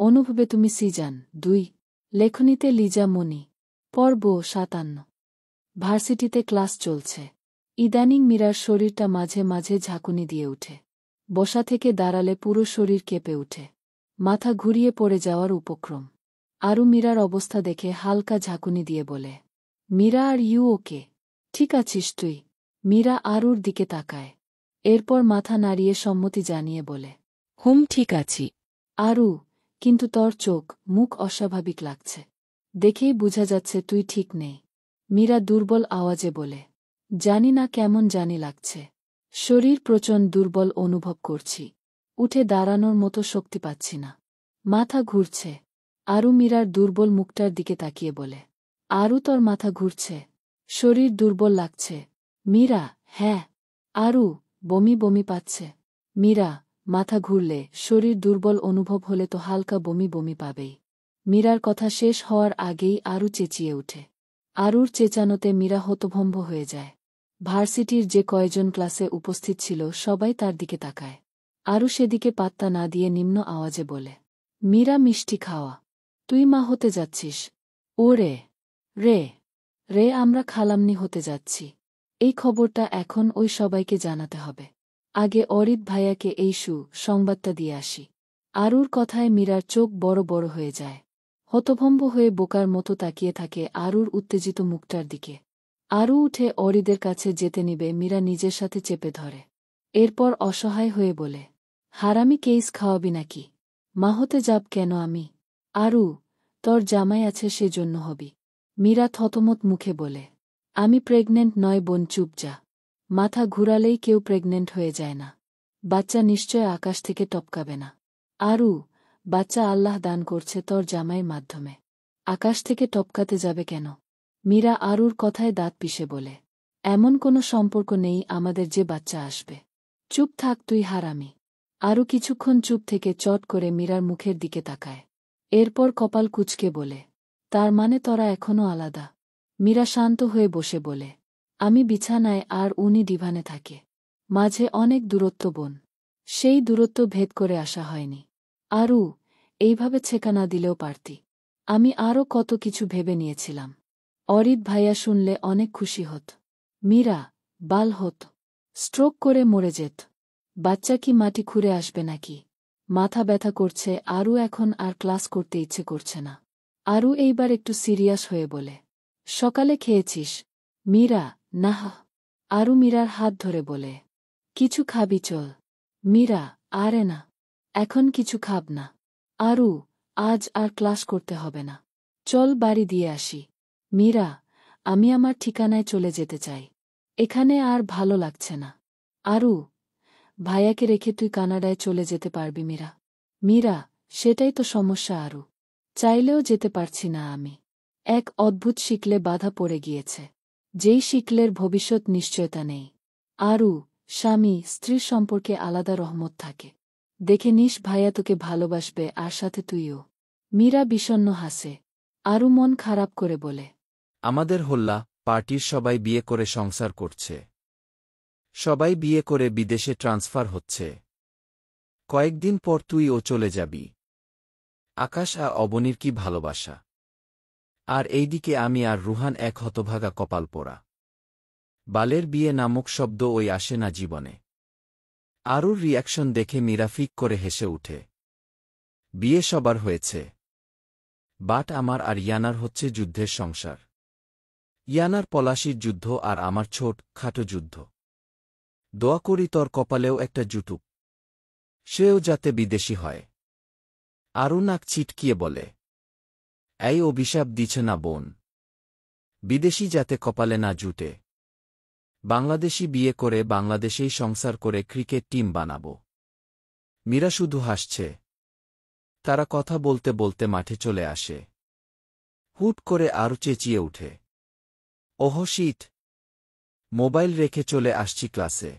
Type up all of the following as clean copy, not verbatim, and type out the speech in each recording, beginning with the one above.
অনুভবে তুমি সিজান 2 লেখনীতে লিজা মনি পর্ব 57 ভার্সিটিতে ক্লাস চলছে। ইদানিং মীরার শরীরটা মাঝে মাঝে ঝাঁকুনি দিয়ে উঠে। বসা থেকে দাঁড়ালে পুরো শরীর কেঁপে উঠে। মাথা ঘুরিয়ে পড়ে যাওয়ার উপক্রম। আরু মীরার অবস্থা দেখে হালকা ঝাঁকুনি দিয়ে বলে, মীরা আর ইউ ওকে? ঠিক আছিস তুই? মীরা আরুর দিকে তাকায়। এরপর মাথা নাড়িয়ে সম্মতি জানিয়ে বলে, হুম, ঠিক আছি। আরু, কিন্তু তোর চোখ মুখ অস্বাভাবিক লাগছে। দেখেই বোঝা যাচ্ছে তুই ঠিক নেই। মীরা দুর্বল আওয়াজে বলে, জানি না কেমন জানি লাগছে। শরীর প্রচণ্ড দুর্বল অনুভব করছি। উঠে দাঁড়ানোর মতো শক্তি পাচ্ছি না। মাথা ঘুরছে। আরু মীরার দুর্বল মুখটার দিকে তাকিয়ে বলে, আরু তোর মাথা ঘুরছে? শরীর দুর্বল লাগছে? মীরা, হ্যাঁ। আরু, বমি বমি পাচ্ছে? মীরা, মাথা ঘুরলে, শরীর দুর্বল অনুভব হলে তো হালকা বমি বমি পাবেই। মীরার কথা শেষ হওয়ার আগেই আরু চেঁচিয়ে ওঠে। আরুর চেঁচানোতে মীরা হতভম্ব হয়ে যায়। ভার্সিটির যে কয়জন ক্লাসে উপস্থিত ছিল সবাই তার দিকে তাকায়। আরু সেদিকে পাত্তা না দিয়ে নিম্ন আওয়াজে বলে, মীরা, মিষ্টি খাওয়া। তুই মা হতে যাচ্ছিস? ও রে রে রে, আমরা খালাম্নি হতে যাচ্ছি। এই খবরটা এখন ওই সবাইকে জানাতে হবে। আগে অরিত ভাইয়াকে এই সংবাদটা দিয়ে আসি। আরুর কথায় মীরার চোখ বড় বড় হয়ে যায়। হতভম্ব হয়ে বোকার মতো তাকিয়ে থাকে আরুর উত্তেজিত মুখটার দিকে। আরু উঠে অরিদের কাছে যেতে নিবে, মীরা নিজের সাথে চেপে ধরে। এরপর অসহায় হয়ে বলে, হারামি কেইস খাওয়াবি নাকি? মা হতে যাব কেন আমি? আরু, তোর জামাই আছে সেজন্য হবি। মীরা থতমত মুখে বলে, আমি প্রেগনেন্ট নয় বোন, চুপ যা। মাথা ঘুরালেই কেউ প্রেগনেন্ট হয়ে যায় না। বাচ্চা নিশ্চয় আকাশ থেকে টপকাবে না। আরু, বাচ্চা আল্লাহ দান করছে তোর জামাইয়ের মাধ্যমে। আকাশ থেকে টপকাতে যাবে কেন? মীরা আরুর কথায় দাঁত পিষে বলে, এমন কোনো সম্পর্ক নেই আমাদের যে বাচ্চা আসবে। চুপ থাক তুই, হারামি। আরু কিছুক্ষণ চুপ থেকে চট করে মীরার মুখের দিকে তাকায়। এরপর কপাল কুঁচকে বলে, তার মানে তোরা এখনও আলাদা? মীরা শান্ত হয়ে বসে বলে, আমি বিছানায় আর উনি ডিভানে থাকে। মাঝে অনেক দূরত্ব বোন। সেই দূরত্ব ভেদ করে আসা হয়নি। আরু, এইভাবে ছেকা না দিলেও পারতি। আমি আরও কত কিছু ভেবে নিয়েছিলাম। অরিত ভাইয়া শুনলে অনেক খুশি হত। মীরা, বাল হত। স্ট্রোক করে মরে যেত। বাচ্চা কি মাটি খুঁড়ে আসবে নাকি? মাথা ব্যথা করছে আরু, এখন আর ক্লাস করতে ইচ্ছে করছে না। আরু এইবার একটু সিরিয়াস হয়ে বলে, সকালে খেয়েছিস? মীরা, নাহ। আরু মীরার হাত ধরে বলে, কিছু খাবি চল। মীরা, আরে না, এখন কিছু খাব না। আরু, আজ আর ক্লাস করতে হবে না। চল বাড়ি দিয়ে আসি। মীরা, আমি আমার ঠিকানায় চলে যেতে চাই। এখানে আর ভালো লাগছে না। আরু, ভাইয়াকে রেখে তুই কানাডায় চলে যেতে পারবি মীরা? মীরা, সেটাই তো সমস্যা আরু। চাইলেও যেতে পারছি না আমি। এক অদ্ভুত শিকলে বাধা পড়ে গিয়েছে। যেই শিকলের ভবিষ্যৎ নিশ্চয়তা নেই। আরু, স্বামী স্ত্রীর সম্পর্কে আলাদা রহমত থাকে। দেখে নিস ভাইয়া তোকে ভালোবাসবে, আর সাথে তুইও। মীরা বিষণ্ণ হাসে। আরু মন খারাপ করে বলে, আমাদের হল্লা পার্টির সবাই বিয়ে করে সংসার করছে। সবাই বিয়ে করে বিদেশে ট্রান্সফার হচ্ছে। কয়েকদিন পর তুইও চলে যাবি। আকাশ আর অবনীর কি ভালোবাসা! আর এইদিকে আমি আর রুহান এক হতভাগা কপাল পোড়া। বালের বিয়ে নামক শব্দ ওই আসে না জীবনে। আরুর রিয়াকশন দেখে মীরা ফিক করে হেসে উঠে। বিয়ে সবার হয়েছে, বাট আমার আর ইয়ানার হচ্ছে যুদ্ধের সংসার। ইয়ানার পলাশির যুদ্ধ আর আমার ছোট খাটো যুদ্ধ। দোয়া করি তোর কপালেও একটা জুটুক, সেও যাতে বিদেশি হয়। আরু নাক ছিটকিয়ে বলে, এই অভিশাপ দিছে না বোন। বিদেশি যাতে কপালে না জুটে। বাংলাদেশি বিয়ে করে বাংলাদেশেই সংসার করে ক্রিকেট টিম বানাব। মীরা শুধু হাসছে। তারা কথা বলতে বলতে মাঠে চলে আসে। হুট করে আরও চেঁচিয়ে উঠে, ওহ শিট! মোবাইল রেখে চলে আসছি ক্লাসে।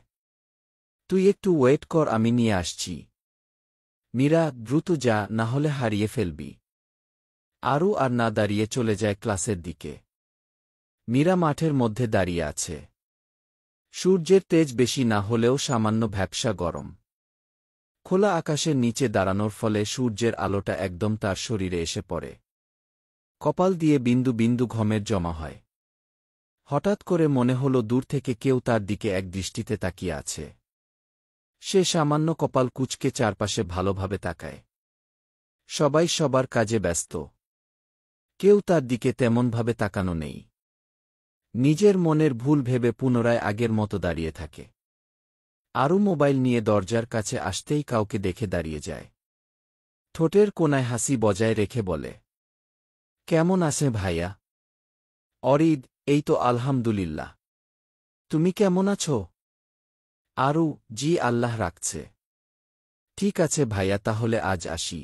তুই একটু ওয়েট কর, আমি নিয়ে আসছি। মীরা, দ্রুত যা, না হলে হারিয়ে ফেলবি। আরও আর না দাঁড়িয়ে চলে যায় ক্লাসের দিকে। মীরা মাঠের মধ্যে দাঁড়িয়ে আছে। সূর্যের তেজ বেশি না হলেও সামান্য ভ্যাপসা গরম। খোলা আকাশের নিচে দাঁড়ানোর ফলে সূর্যের আলোটা একদম তার শরীরে এসে পড়ে। কপাল দিয়ে বিন্দু বিন্দু ঘমের জমা হয়। হঠাৎ করে মনে হল দূর থেকে কেউ তার দিকে এক দৃষ্টিতে তাকিয়ে আছে। সে সামান্য কপাল কুঁচকে চারপাশে ভালোভাবে তাকায়। সবাই সবার কাজে ব্যস্ত। কেউ তার দিকে তেমনভাবে তাকানো নেই। নিজের মনের ভুল ভেবে পুনরায় আগের মতো দাঁড়িয়ে থাকে। আরও মোবাইল নিয়ে দরজার কাছে আসতেই কাউকে দেখে দাঁড়িয়ে যায়। ঠোঁটের কোনায় হাসি বজায় রেখে বলে, কেমন আছে ভাইয়া? অরিদ, এই তো আলহামদুলিল্লাহ। তুমি কেমন আছো? আরু, জি আল্লাহ রাখছে। ঠিক আছে ভাইয়া, তাহলে আজ আসি।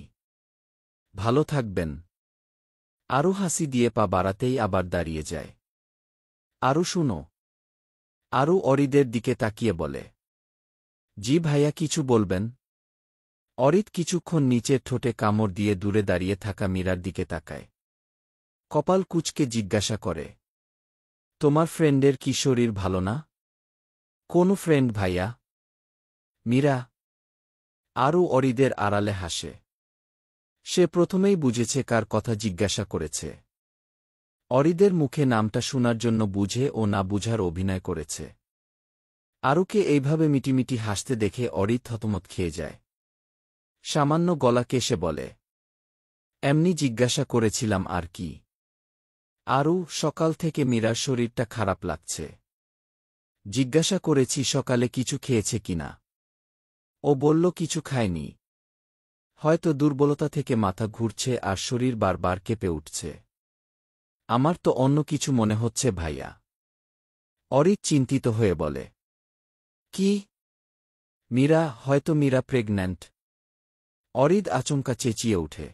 ভালো থাকবেন। আরু হাসি দিয়ে পা বাড়াতেই আবার দাঁড়িয়ে যায়। আরু শুনো। আরু অরিদের দিকে তাকিয়ে বলে, জি ভাইয়া, কিছু বলবেন? অরিদ কিছুক্ষণ নিচের ঠোঁটে কামড় দিয়ে দূরে দাঁড়িয়ে থাকা মীরার দিকে তাকায়। কপাল কুঁচকে জিজ্ঞাসা করে, তোমার ফ্রেন্ডের কি শরীর ভালো না? কোন ফ্রেন্ড ভাইয়া? মীরা। আরু অরিদের আড়ালে হাসে। সে প্রথমেই বুঝেছে কার কথা জিজ্ঞাসা করেছে। অরিদের মুখে নামটা শোনার জন্য বুঝে ও না বুঝার অভিনয় করেছে। আরুকে এইভাবে মিটিমিটি হাসতে দেখে অরিদ থতমত খেয়ে যায়। সামান্য গলা কেশে বলে, এমনি জিজ্ঞাসা করেছিলাম আর কি। আরু, সকাল থেকে মীরার শরীরটা খারাপ লাগছে। জিজ্ঞাসা করেছি সকালে কিছু খেয়েছে কিনা। ও বলল কিছু খায়নি। হয়তো দুর্বলতা থেকে মাথা ঘুরছে আর শরীর বারবার কেঁপে উঠছে। আমার তো অন্য কিছু মনে হচ্ছে ভাইয়া। অরিদ চিন্তিত হয়ে বলে, কি? মীরা, হয়তো মীরা প্রেগন্যান্ট। অরিদ আচমকা চেঁচিয়ে ওঠে,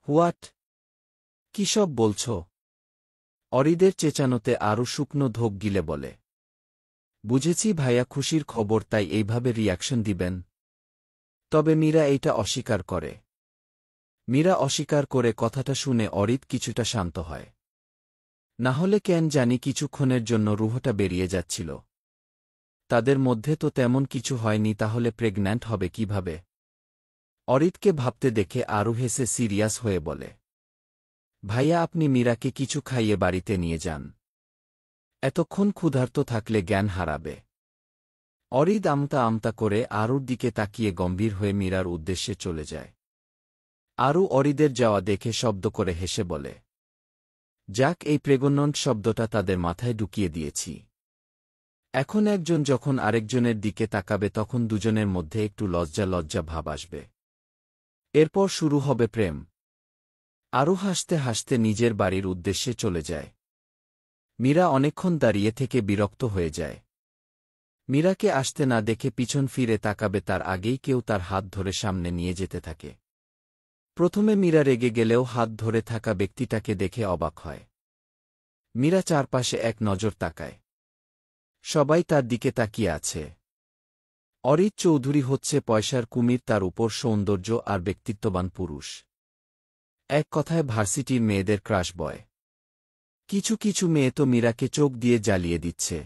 হোয়াট? কি সব বলছ? অরিদের চেঁচানোতে আরও শুকনো ধোক গিলে বলে, বুঝেছি ভাইয়া খুশির খবর, তাই এইভাবে রিয়াকশন দিবেন। তবে মীরা এইটা অস্বীকার করে। মীরা অস্বীকার করে কথাটা শুনে অরিদ কিছুটা শান্ত হয়। না হলে কেন জানি কিছুক্ষণের জন্য রুহটা বেরিয়ে যাচ্ছিল। তাদের মধ্যে তো তেমন কিছু হয়নি, তাহলে প্রেগন্যান্ট হবে কিভাবে? অরিদকে ভাবতে দেখে আরু হেসে সিরিয়াস হয়ে বলে, ভাইয়া আপনি মীরাকে কিছু খাইয়ে বাড়িতে নিয়ে যান। এতক্ষণ ক্ষুধার্ত থাকলে জ্ঞান হারাবে। অরিদ আমতা আমতা করে আরুর দিকে তাকিয়ে গম্ভীর হয়ে মীরার উদ্দেশ্যে চলে যায়। আরু অরিদের যাওয়া দেখে শব্দ করে হেসে বলে, যাক, এই প্রেগন্যান্ট শব্দটা তাদের মাথায় ঢুকিয়ে দিয়েছি। এখন একজন যখন আরেকজনের দিকে তাকাবে তখন দুজনের মধ্যে একটু লজ্জা লজ্জা ভাব আসবে। এরপর শুরু হবে প্রেম। আরু হাসতে হাসতে নিজের বাড়ির উদ্দেশ্যে চলে যায়। মীরা অনেকক্ষণ দাঁড়িয়ে থেকে বিরক্ত হয়ে যায়। মীরাকে আসতে না দেখে পিছন ফিরে তাকাবে তার আগেই কেউ তার হাত ধরে সামনে নিয়ে যেতে থাকে। প্রথমে মীরা রেগে গেলেও হাত ধরে থাকা ব্যক্তিটাকে দেখে অবাক হয়। মীরা চারপাশে এক নজর তাকায়। সবাই তার দিকে তাকিয়ে আছে। অরিদ চৌধুরী হচ্ছে পয়সার কুমির, তার উপর সৌন্দর্য আর ব্যক্তিত্ববান পুরুষ। এক কথায় ভার্সিটির মেয়েদের ক্রাশ বয়। কিছু কিছু মেয়ে তো মীরাকে চোখ দিয়ে জ্বালিয়ে দিচ্ছে।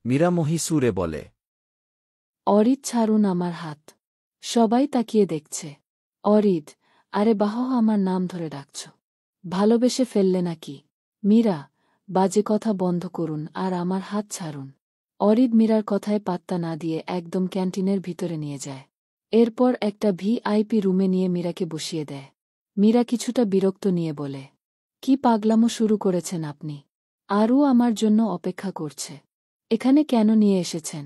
মীরা মহি সুরে বলে, অরিদ, ছাড়ুন আমার হাত। সবাই তাকিয়ে দেখছে। অরিদ, আরে বাহ, আমার নাম ধরে ডাকছ। ভালোবেসে ফেললে নাকি? মীরা, বাজে কথা বন্ধ করুন আর আমার হাত ছাড়ুন। অরিদ মীরার কথায় পাত্তা না দিয়ে একদম ক্যান্টিনের ভিতরে নিয়ে যায়। এরপর একটা ভিআইপি রুমে নিয়ে মীরাকে বসিয়ে দেয়। মীরা কিছুটা বিরক্ত নিয়ে বলে, কি পাগলামো শুরু করেছেন আপনি? আরও আমার জন্য অপেক্ষা করছে। এখানে কেন নিয়ে এসেছেন?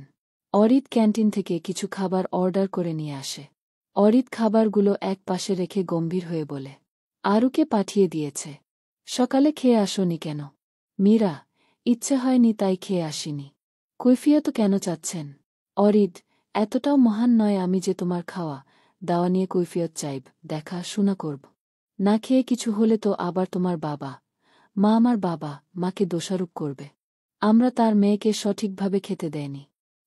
অরিদ ক্যান্টিন থেকে কিছু খাবার অর্ডার করে নিয়ে আসে। অরিদ খাবারগুলো এক পাশে রেখে গম্ভীর হয়ে বলে, আরুকে পাঠিয়ে দিয়েছে। সকালে খেয়ে আসোনি কেন? মীরা, ইচ্ছে হয়নি তাই খেয়ে আসিনি। কৈফিয়ত কেন চাচ্ছেন? অরিদ, এতটাও মহান নয় আমি যে তোমার খাওয়া দাওয়া নিয়ে কৈফিয়ত চাইব, দেখা শোনা করব। না খেয়ে কিছু হলে তো আবার তোমার বাবা মা, আমার বাবা মাকে দোষারোপ করবে। আমরা তার মেয়েকে সঠিকভাবে খেতে দেয়নি।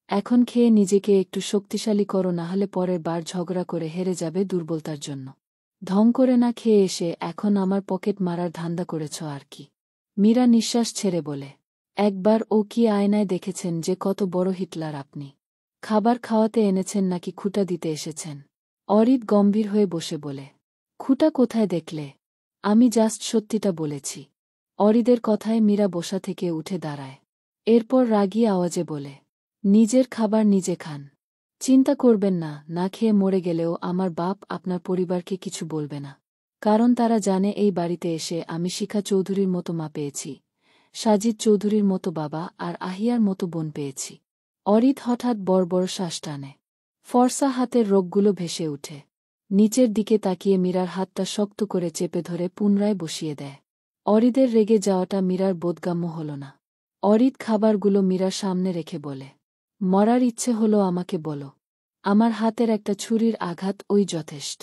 এখন খেয়ে নিজেকে একটু শক্তিশালী করো, না হলে পরের বার ঝগড়া করে হেরে যাবে দুর্বলতার জন্য। ঢং করে না খেয়ে এসে এখন আমার পকেট মারার ধান্দা করেছ আর কি? মীরা নিঃশ্বাস ছেড়ে বলে, একবার ও কি আয়নায় দেখেছেন যে কত বড় হিটলার আপনি? খাবার খাওয়াতে এনেছেন নাকি খুঁটা দিতে এসেছেন? অরিদ গম্ভীর হয়ে বসে বলে। খুঁটা কোথায় দেখলে? আমি জাস্ট সত্যিটা বলেছি। অরিদের কথায় মীরা বসা থেকে উঠে দাঁড়ায়। এরপর রাগী আওয়াজে বলে, নিজের খাবার নিজে খান। চিন্তা করবেন না, না খেয়ে মরে গেলেও আমার বাপ আপনার পরিবারকে কিছু বলবে না। কারণ তারা জানে এই বাড়িতে এসে আমি শিখা চৌধুরীর মতো মা পেয়েছি, সাজিদ চৌধুরীর মতো বাবা আর আহিয়ার মতো বোন পেয়েছি। অরিদ হঠাৎ বড় বড় শ্বাস টানে। ফর্সা হাতের রোগগুলো ভেসে উঠে। নিচের দিকে তাকিয়ে মীরার হাতটা শক্ত করে চেপে ধরে পুনরায় বসিয়ে দেয়। অরিদের রেগে যাওয়াটা মীরার বোধগম্য হল না। অরিদ খাবারগুলো মীরার সামনে রেখে বলে, মরার ইচ্ছে হলো আমাকে বলো। আমার হাতের একটা ছুরির আঘাত ওই যথেষ্ট।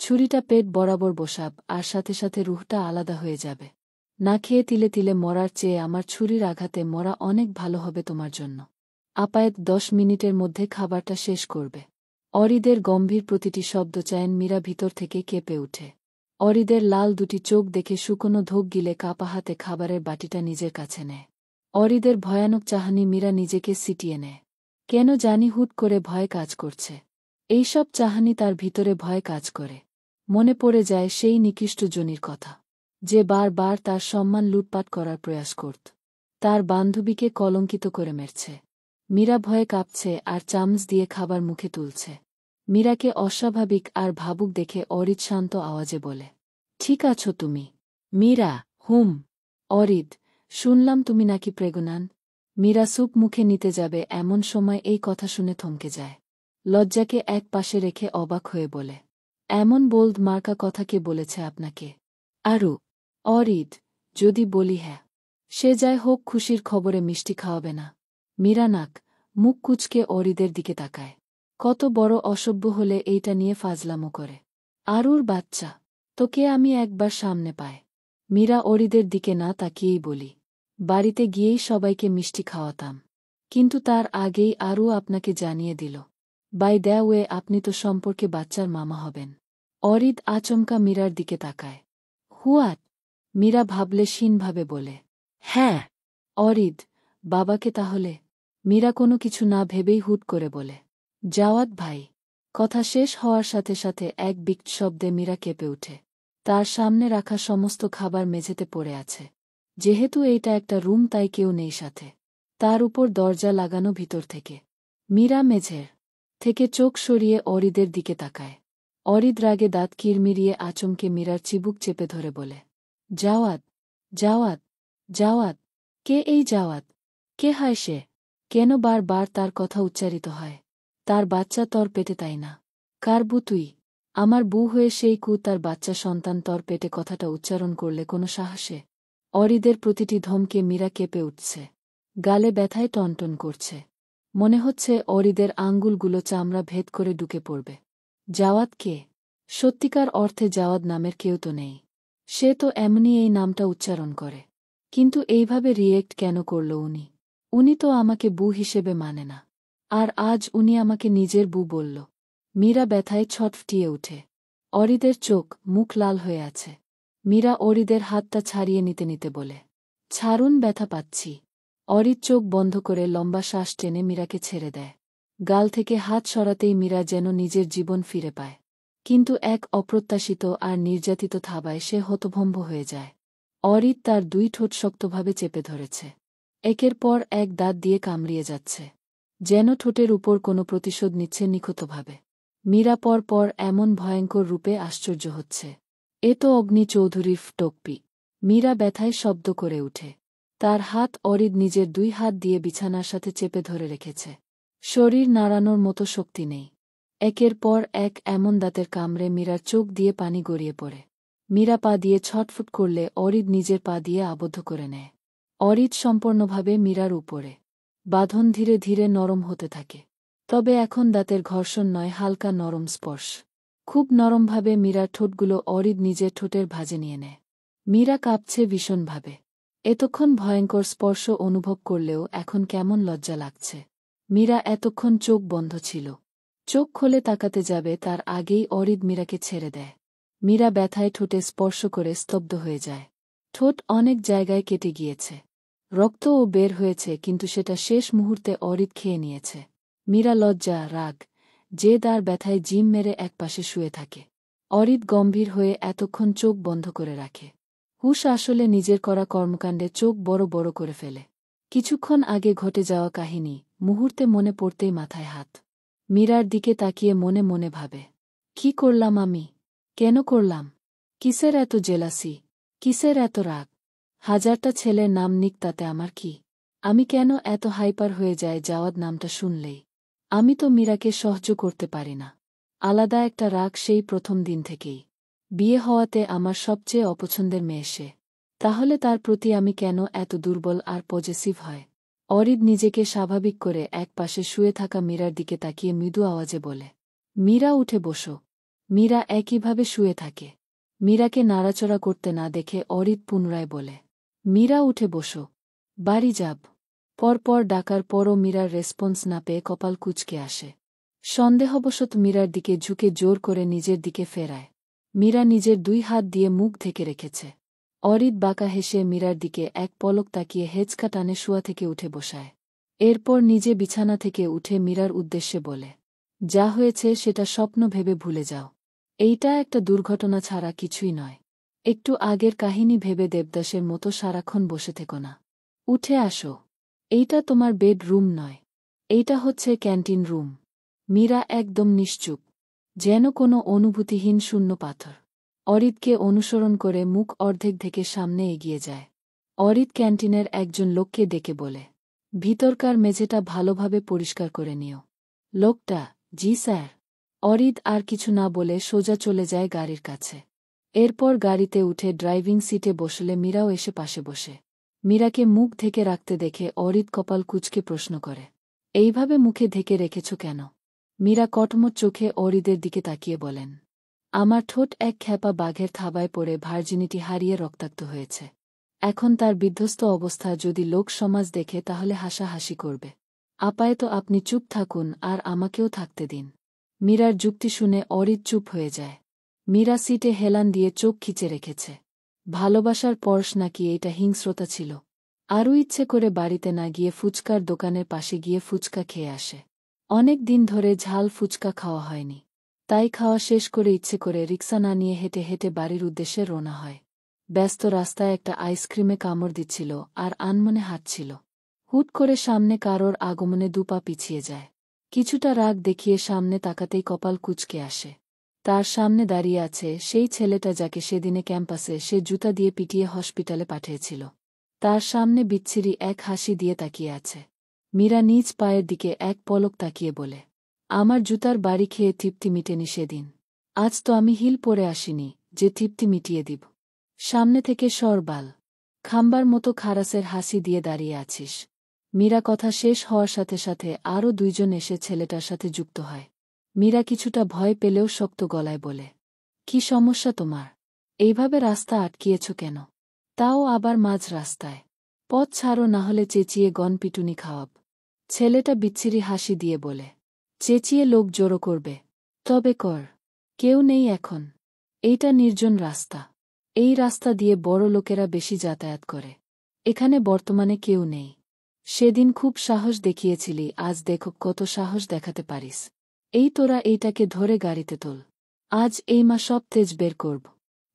ছুরিটা পেট বরাবর বসাব আর সাথে সাথে রুহটা আলাদা হয়ে যাবে। না খেয়ে তিলে তিলে মরার চেয়ে আমার ছুরির আঘাতে মরা অনেক ভালো হবে তোমার জন্য। আপায়েত 10 মিনিটের মধ্যে খাবারটা শেষ করবে। অরিদের গম্ভীর প্রতিটি শব্দ চায়ন মীরা ভিতর থেকে কেঁপে উঠে। অরিদের লাল দুটি চোখ দেখে শুকনো ধোক গিলে কাপা হাতে খাবারের বাটিটা নিজের কাছে নেয়। অরিদের ভয়ানক চাহানি মীরা নিজেকে সিটিয়ে নেয়। কেন জানি হুট করে ভয় কাজ করছে। এইসব চাহানি তার ভিতরে ভয় কাজ করে। মনে পড়ে যায় সেই নিকৃষ্ট জনির কথা, যে বারবার তার সম্মান লুটপাট করার প্রয়াস করত। তার বান্ধবীকে কলঙ্কিত করে মেরছে। মীরা ভয়ে কাঁপছে আর চামচ দিয়ে খাবার মুখে তুলছে। মীরাকে অস্বাভাবিক আর ভাবুক দেখে অরিদ শান্ত আওয়াজে বলে, ঠিক আছো তুমি? মীরা, হুম। অরিদ, শুনলাম তুমি নাকি প্রেগন্যান্ট। মীরা সুপ মুখে নিতে যাবে এমন সময় এই কথা শুনে থমকে যায়। লজ্জাকে এক পাশে রেখে অবাক হয়ে বলে, এমন বোল্ড মার্কা কথা কে বলেছে আপনাকে? আরু। অরিদ, যদি বলি হ্যাঁ, সে যাই হোক খুশির খবরে মিষ্টি খাওয়াবে না। মীরা নাক মুখ কুচকে অরিদের দিকে তাকায়। কত বড় অসভ্য হলে এইটা নিয়ে ফাজলামো করে। আরুর বাচ্চা, তোকে আমি একবার সামনে পায়। মীরা অরিদের দিকে না তাকিয়েই বলি, বাড়িতে গিয়েই সবাইকে মিষ্টি খাওয়াতাম। কিন্তু তার আগেই আরু আপনাকে জানিয়ে দিল। বাই দ্য ওয়ে আপনি তো সম্পর্কে বাচ্চার মামা হবেন। অরিদ আচমকা মীরার দিকে তাকায়। হুয়াট? মীরা ভাবলেশীনভাবে বলে, হ্যাঁ। অরিদ, বাবাকে তাহলে? মীরা কোনো কিছু না ভেবেই হুট করে বলে, জাওয়াত ভাই। কথা শেষ হওয়ার সাথে সাথে এক বিকট শব্দে মীরা কেঁপে ওঠে। তার সামনে রাখা সমস্ত খাবার মেঝেতে পড়ে আছে। যেহেতু এইটা একটা রুম তাই কেউ নেই সাথে। তার উপর দরজা লাগানো ভিতর থেকে। মীরা মেঝের থেকে চোখ সরিয়ে অরিদের দিকে তাকায়। অরিদ রাগে দাঁত কিরমিরিয়ে আচমকে মীরার চিবুক চেপে ধরে বলে, জাওয়াত, জাওয়াত, জাওয়াত। কে এই জাওয়াত? কে হয় সে? কেন বারবার তার কথা উচ্চারিত হয়? তার বাচ্চা তর পেটে তাই না? কার বু তুই? আমার বু হয়ে সেই কু তার বাচ্চা সন্তান তর পেটে কথাটা উচ্চারণ করলে কোনো সাহসে? অরিদের প্রতিটি ধমকে মীরা কেঁপে উঠছে। গালে ব্যথায় টনটন করছে। মনে হচ্ছে অরিদের আঙ্গুলগুলো চামড়া ভেদ করে ঢুকে পড়বে। জাওয়াত কে? সত্যিকার অর্থে জাওয়াত নামের কেউ তো নেই। সে তো এমনি এই নামটা উচ্চারণ করে। কিন্তু এইভাবে রিয়েক্ট কেন করল উনি? উনি তো আমাকে বু হিসেবে মানে না। আর আজ উনি আমাকে নিজের বু বলল। মীরা ব্যথায় ছটফটিয়ে উঠে। অরিদের চোখ মুখ লাল হয়ে আছে। মীরা অরিদের হাতটা ছাড়িয়ে নিতে নিতে বলে, ছাড়ুন, ব্যথা পাচ্ছি। অরিদ চোখ বন্ধ করে লম্বা শ্বাস টেনে মীরাকে ছেড়ে দেয়। গাল থেকে হাত সরাতেই মীরা যেন নিজের জীবন ফিরে পায়। কিন্তু এক অপ্রত্যাশিত আর নির্যাতিত থাবায় সে হতভম্ব হয়ে যায়। অরিদ তার 2 ঠোঁট শক্তভাবে চেপে ধরেছে। একের পর এক দাঁত দিয়ে কামড়িয়ে যাচ্ছে। যেন ঠোঁটের উপর কোনো প্রতিশোধ নিচ্ছে নিখুঁতভাবে। মীরা পর পর এমন ভয়ঙ্কর রূপে আশ্চর্য হচ্ছে। এ তো অগ্নি চৌধুরীর টপ্পি। মীরা ব্যথায় শব্দ করে উঠে। তার হাত অরিদ নিজের 2 হাত দিয়ে বিছানার সাথে চেপে ধরে রেখেছে। শরীর নাড়ানোর মতো শক্তি নেই। একের পর এক এমন দাঁতের কামড়ে মীরার চোখ দিয়ে পানি গড়িয়ে পড়ে। মীরা পা দিয়ে ছটফট করলে অরিদ নিজের পা দিয়ে আবদ্ধ করে নেয়। অরিদ সম্পূর্ণভাবে মীরার উপরে। বাঁধন ধীরে ধীরে নরম হতে থাকে। তবে এখন দাঁতের ঘর্ষণ নয়, হালকা নরম স্পর্শ। খুব নরমভাবে মীরার ঠোঁটগুলো অরিদ নিজের ঠোঁটের ভাঁজে নিয়ে নেয়। মীরা কাঁপছে ভীষণভাবে। এতক্ষণ ভয়ঙ্কর স্পর্শ অনুভব করলেও এখন কেমন লজ্জা লাগছে। মীরা এতক্ষণ চোখ বন্ধ ছিল। চোখ খুলে তাকাতে যাবে তার আগেই অরিদ মীরাকে ছেড়ে দেয়। মীরা ব্যথায় ঠোঁটে স্পর্শ করে স্তব্ধ হয়ে যায়। ঠোঁট অনেক জায়গায় কেটে গিয়েছে। রক্তও বের হয়েছে, কিন্তু সেটা শেষ মুহূর্তে অরিদ খেয়ে নিয়েছে। মীরা লজ্জা, রাগ, জেদ আর ব্যথায় জিম মেরে একপাশে শুয়ে থাকে। অরিত গম্ভীর হয়ে এতক্ষণ চোখ বন্ধ করে রাখে। হুশ আসলে নিজের করা কর্মকাণ্ডে চোখ বড় বড় করে ফেলে। কিছুক্ষণ আগে ঘটে যাওয়া কাহিনী মুহূর্তে মনে পড়তেই মাথায় হাত। মীরার দিকে তাকিয়ে মনে মনে ভাবে, কি করলাম আমি? কেন করলাম? কিসের এত জেলাসি? কিসের এত রাগ? হাজারটা ছেলের নাম নিক, তাতে আমার কি? আমি কেন এত হাইপার হয়ে যায় জাওয়াদ নামটা শুনলেই? আমি তো মীরাকে সহ্য করতে পারি না। আলাদা একটা রাগ সেই প্রথম দিন থেকেই। বিয়ে হওয়াতে আমার সবচেয়ে অপছন্দের মেয়ে সে। তাহলে তার প্রতি আমি কেন এত দুর্বল আর পজেসিভ হয়? অরিদ নিজেকে স্বাভাবিক করে এক পাশে শুয়ে থাকা মীরার দিকে তাকিয়ে মৃদু আওয়াজে বলে, মীরা উঠে বসো। মীরা একইভাবে শুয়ে থাকে। মীরাকে নাড়াচড়া করতে না দেখে অরিদ পুনরায় বলে, মীরা উঠে বসো। বাড়ি যাব। পরপর ডাকার পরও মীরার রেসপন্স না পেয়ে কপাল কুঁচকে আসে। সন্দেহবশত মীরার দিকে ঝুঁকে জোর করে নিজের দিকে ফেরায়। মীরা নিজের 2 হাত দিয়ে মুখ ঢেকে রেখেছে। অরিদ বাঁকা হেসে মীরার দিকে এক পলক তাকিয়ে হেঁচকা টানে শোয়া থেকে উঠে বসায়। এরপর নিজে বিছানা থেকে উঠে মীরার উদ্দেশ্যে বলে, যা হয়েছে সেটা স্বপ্ন ভেবে ভুলে যাও। এইটা একটা দুর্ঘটনা ছাড়া কিছুই নয়। একটু আগের কাহিনী ভেবে দেবদাসের মতো সারাক্ষণ বসে থেকো না। উঠে আসো। এইটা তোমার বেড রুম নয়। এইটা হচ্ছে ক্যান্টিন রুম। মীরা একদম নিশ্চুপ, যেন কোনো অনুভূতিহীন শূন্য পাথর। অরিদকে অনুসরণ করে মুখ অর্ধেক ঢেকে সামনে এগিয়ে যায়। অরিদ ক্যান্টিনের একজন লোককে ডেকে বলে, ভিতরকার মেঝেটা ভালোভাবে পরিষ্কার করে নিও। লোকটা, জি স্যার। অরিদ আর কিছু না বলে সোজা চলে যায় গাড়ির কাছে। এরপর গাড়িতে উঠে ড্রাইভিং সিটে বসলে মীরাও এসে পাশে বসে। মীরাকে মুখ ঢেকে রাখতে দেখে অরিদ কপাল কুঁচকে প্রশ্ন করে, এইভাবে মুখে ঢেকে রেখেছ কেন? মীরা কটমট চোখে অরিদের দিকে তাকিয়ে বলেন, আমার ঠোঁট এক খ্যাপা বাঘের থাবায় পড়ে ভার্জিনিটি হারিয়ে রক্তাক্ত হয়েছে। এখন তার বিধ্বস্ত অবস্থা যদি লোক সমাজ দেখে তাহলে হাসাহাসি করবে। আপাতত আপনি চুপ থাকুন আর আমাকেও থাকতে দিন। মীরার যুক্তি শুনে অরিদ চুপ হয়ে যায়। মীরা সিটে হেলান দিয়ে চোখ খিচে রেখেছে। ভালোবাসার পরশ নাকি এটা হিংস্রতা ছিল? আরও ইচ্ছে করে বাড়িতে না গিয়ে ফুচকার দোকানের পাশে গিয়ে ফুচকা খেয়ে আসে। অনেক দিন ধরে ঝাল ফুচকা খাওয়া হয়নি। তাই খাওয়া শেষ করে ইচ্ছে করে রিক্সা না নিয়ে হেঁটে হেঁটে বাড়ির উদ্দেশ্যে রওনা হয়। ব্যস্ত রাস্তায় একটা আইসক্রিমে কামড় দিচ্ছিল আর আনমনে হাঁটছিল। হুট করে সামনে কারোর আগমনে দুপা পিছিয়ে যায়। কিছুটা রাগ দেখিয়ে সামনে তাকাতেই কপাল কুঁচকে আসে। তার সামনে দাঁড়িয়ে আছে সেই ছেলেটা যাকে সেদিনে ক্যাম্পাসে সে জুতা দিয়ে পিটিয়ে হসপিটালে পাঠিয়েছিল। তার সামনে বিচ্ছিরি এক হাসি দিয়ে তাকিয়ে আছে। মীরা নিজ পায়ের দিকে এক পলক তাকিয়ে বলে, আমার জুতার বাড়ি খেয়ে তৃপ্তি মিটেনি সেদিন। আজ তো আমি হিল পরে আসিনি যে তৃপ্তি মিটিয়ে দিব। সামনে থেকে সর বাল। খাম্বার মতো খারাসের হাসি দিয়ে দাঁড়িয়ে আছিস। মীরা কথা শেষ হওয়ার সাথে সাথে আরও 2 জন এসে ছেলেটার সাথে যুক্ত হয়। মীরা কিছুটা ভয় পেলেও শক্ত গলায় বলে, কি সমস্যা তোমার? এইভাবে রাস্তা আটকিয়েছ কেন? তাও আবার মাঝ রাস্তায়। পথ ছাড়ো, না হলে চেঁচিয়ে গনপিটুনি খাওয়াব। ছেলেটা বিচ্ছিরি হাসি দিয়ে বলে, চেঁচিয়ে লোক জড়ো করবে? তবে কর। কেউ নেই এখন। এইটা নির্জন রাস্তা। এই রাস্তা দিয়ে বড় লোকেরা বেশি যাতায়াত করে। এখানে বর্তমানে কেউ নেই। সেদিন খুব সাহস দেখিয়েছিলি, আজ দেখো কত সাহস দেখাতে পারিস। এই তোরা এইটাকে ধরে গাড়িতে তোল। আজ এই মা সব তেজ বের করব।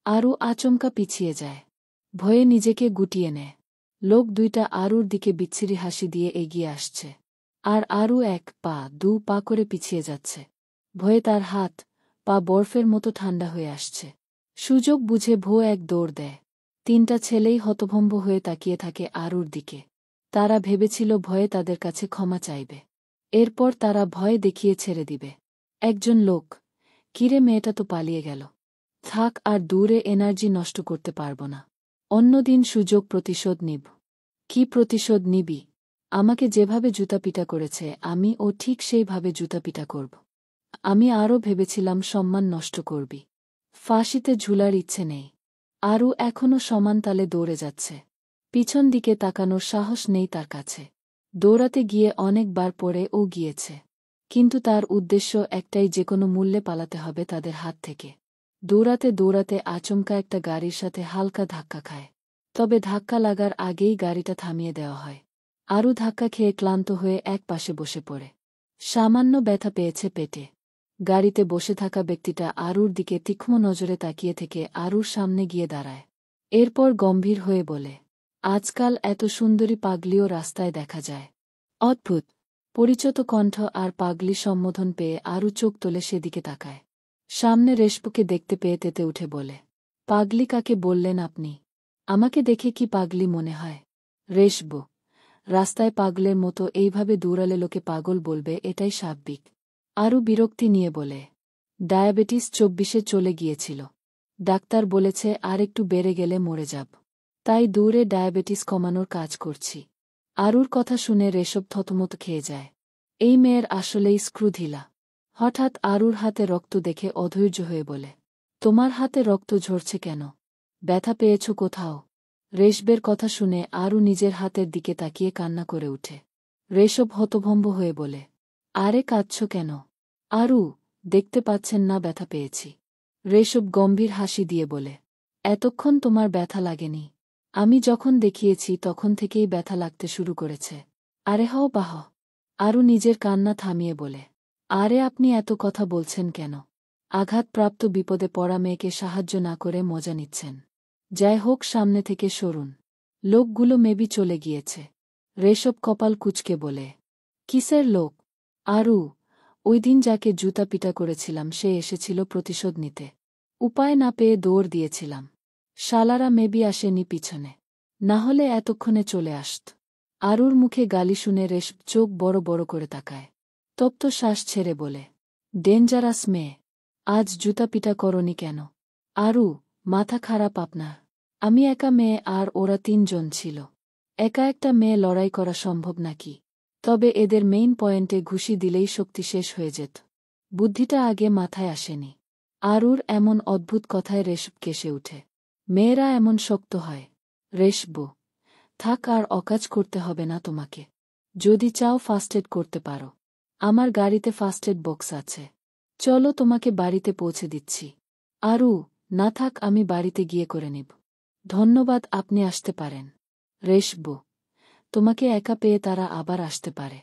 আরু আচমকা পিছিয়ে যায়। ভয়ে নিজেকে গুটিয়ে নেয়। লোক 2টা আরুর দিকে বিচ্ছিরি হাসি দিয়ে এগিয়ে আসছে। আর আরু 1 পা 2 পা করে পিছিয়ে যাচ্ছে। ভয়ে তার হাত পা বরফের মতো ঠান্ডা হয়ে আসছে। সুযোগ বুঝে ভো এক দৌড় দেয়। 3টা ছেলেই হতভম্ব হয়ে তাকিয়ে থাকে আরুর দিকে। তারা ভেবেছিল ভয়ে তাদের কাছে ক্ষমা চাইবে। এরপর তারা ভয় দেখিয়ে ছেড়ে দিবে। একজন লোক, কিরে মেয়েটা তো পালিয়ে গেল। থাক, আর দূরে এনার্জি নষ্ট করতে পারব না। অন্যদিন সুযোগ প্রতিশোধ নিব। কি প্রতিশোধ নিবি? আমাকে যেভাবে জুতাপিটা করেছে আমি ও ঠিক সেইভাবে জুতাপিটা করব। আমি আরও ভেবেছিলাম সম্মান নষ্ট করবি। ফাঁসিতে ঝুলার ইচ্ছে নেই। আরও এখনও সমান তালে দৌড়ে যাচ্ছে। পিছন দিকে তাকানোর সাহস নেই তার কাছে। দৌড়াতে গিয়ে অনেকবার পড়ে ও গিয়েছে। কিন্তু তার উদ্দেশ্য একটাই, যে কোনো মূল্যে পালাতে হবে তাদের হাত থেকে। দৌড়াতে দৌড়াতে আচমকা একটা গাড়ির সাথে হালকা ধাক্কা খায়। তবে ধাক্কা লাগার আগেই গাড়িটা থামিয়ে দেওয়া হয়। আরও ধাক্কা খেয়ে ক্লান্ত হয়ে এক পাশে বসে পড়ে। সামান্য ব্যথা পেয়েছে পেটে। গাড়িতে বসে থাকা ব্যক্তিটা আরুর দিকে তীক্ষ্ণ নজরে তাকিয়ে থেকে আরুর সামনে গিয়ে দাঁড়ায়। এরপর গম্ভীর হয়ে বলে, আজকাল এত সুন্দরী পাগলিও রাস্তায় দেখা যায়। অদ্ভুত। পরিচিত কণ্ঠ আর পাগলি সম্বোধন পেয়ে আরু চোখ তোলে সেদিকে তাকায়। সামনে রেশপুকে দেখতে পেয়ে তেতে উঠে বলে, পাগলি কাকে বললেন আপনি? আমাকে দেখে কি পাগলি মনে হয়? রেশবু, রাস্তায় পাগলের মতো এইভাবে দৌড়ালে লোকে পাগল বলবে, এটাই স্বাভাবিক। আরু বিরক্তি নিয়ে বলে, ডায়াবেটিস 24-এ চলে গিয়েছিল। ডাক্তার বলেছে আর একটু বেড়ে গেলে মরে যাব। তাই দৌড়ে ডায়াবেটিস কমানোর কাজ করছি। আরুর কথা শুনে রেশব থতমত খেয়ে যায়। এই মেয়ের আসলেই স্ক্রু ঢিলা। হঠাৎ আরুর হাতে রক্ত দেখে অধৈর্য হয়ে বলে, তোমার হাতে রক্ত ঝরছে কেন? ব্যথা পেয়েছ কোথাও? রেশবের কথা শুনে আরু নিজের হাতের দিকে তাকিয়ে কান্না করে উঠে। রেশব হতভম্ব হয়ে বলে, আরে কাঁদছ কেন? আরু, দেখতে পাচ্ছেন না ব্যথা পেয়েছি। রেশব গম্ভীর হাসি দিয়ে বলে, এতক্ষণ তোমার ব্যথা লাগেনি। আমি যখন দেখিয়েছি তখন থেকেই ব্যথা লাগতে শুরু করেছে। আরে হও বাহ। আরু নিজের কান্না থামিয়ে বলে, আরে আপনি এত কথা বলছেন কেন? আঘাতপ্রাপ্ত বিপদে পড়া মেয়েকে সাহায্য না করে মজা নিচ্ছেন। যাই হোক, সামনে থেকে সরুন। লোকগুলো মেবি চলে গিয়েছে। রেশব কপাল কুঁচকে বলে, কিসের লোক? আরু, ওই দিন যাকে জুতা পিটা করেছিলাম সে এসেছিল প্রতিশোধ নিতে। উপায় না পেয়ে দৌড় দিয়েছিলাম। শালারা মেবি আসেনি পিছনে। না হলে এতক্ষণে চলে আসত। আরুর মুখে গালি শুনে রেশব চোখ বড় বড় করে তাকায়। তপ্ত শ্বাস ছেড়ে বলে, ডেঞ্জারাস মেয়ে। আজ জুতা পিটা করনি কেন? আরু, মাথা খারাপ আপনার? আমি একা মেয়ে আর ওরা 3 জন ছিল। একা একটা মেয়ে লড়াই করা সম্ভব নাকি? তবে এদের মেইন পয়েন্টে ঘুষি দিলেই শক্তি শেষ হয়ে যেত। বুদ্ধিটা আগে মাথায় আসেনি। আরুর এমন অদ্ভুত কথায় রেশব কেসে উঠে। মেয়েরা এমন শক্ত হয়? রেশবু, থাক, আর অকাজ করতে হবে না তোমাকে। যদি চাও ফার্স্ট-এড করতে পারো। আমার গাড়িতে ফার্স্ট-এড বক্স আছে। চলো তোমাকে বাড়িতে পৌঁছে দিচ্ছি। আরু, না থাক, আমি বাড়িতে গিয়ে করে নিব। ধন্যবাদ, আপনি আসতে পারেন। রেশবু, তোমাকে একা পেয়ে তারা আবার আসতে পারে।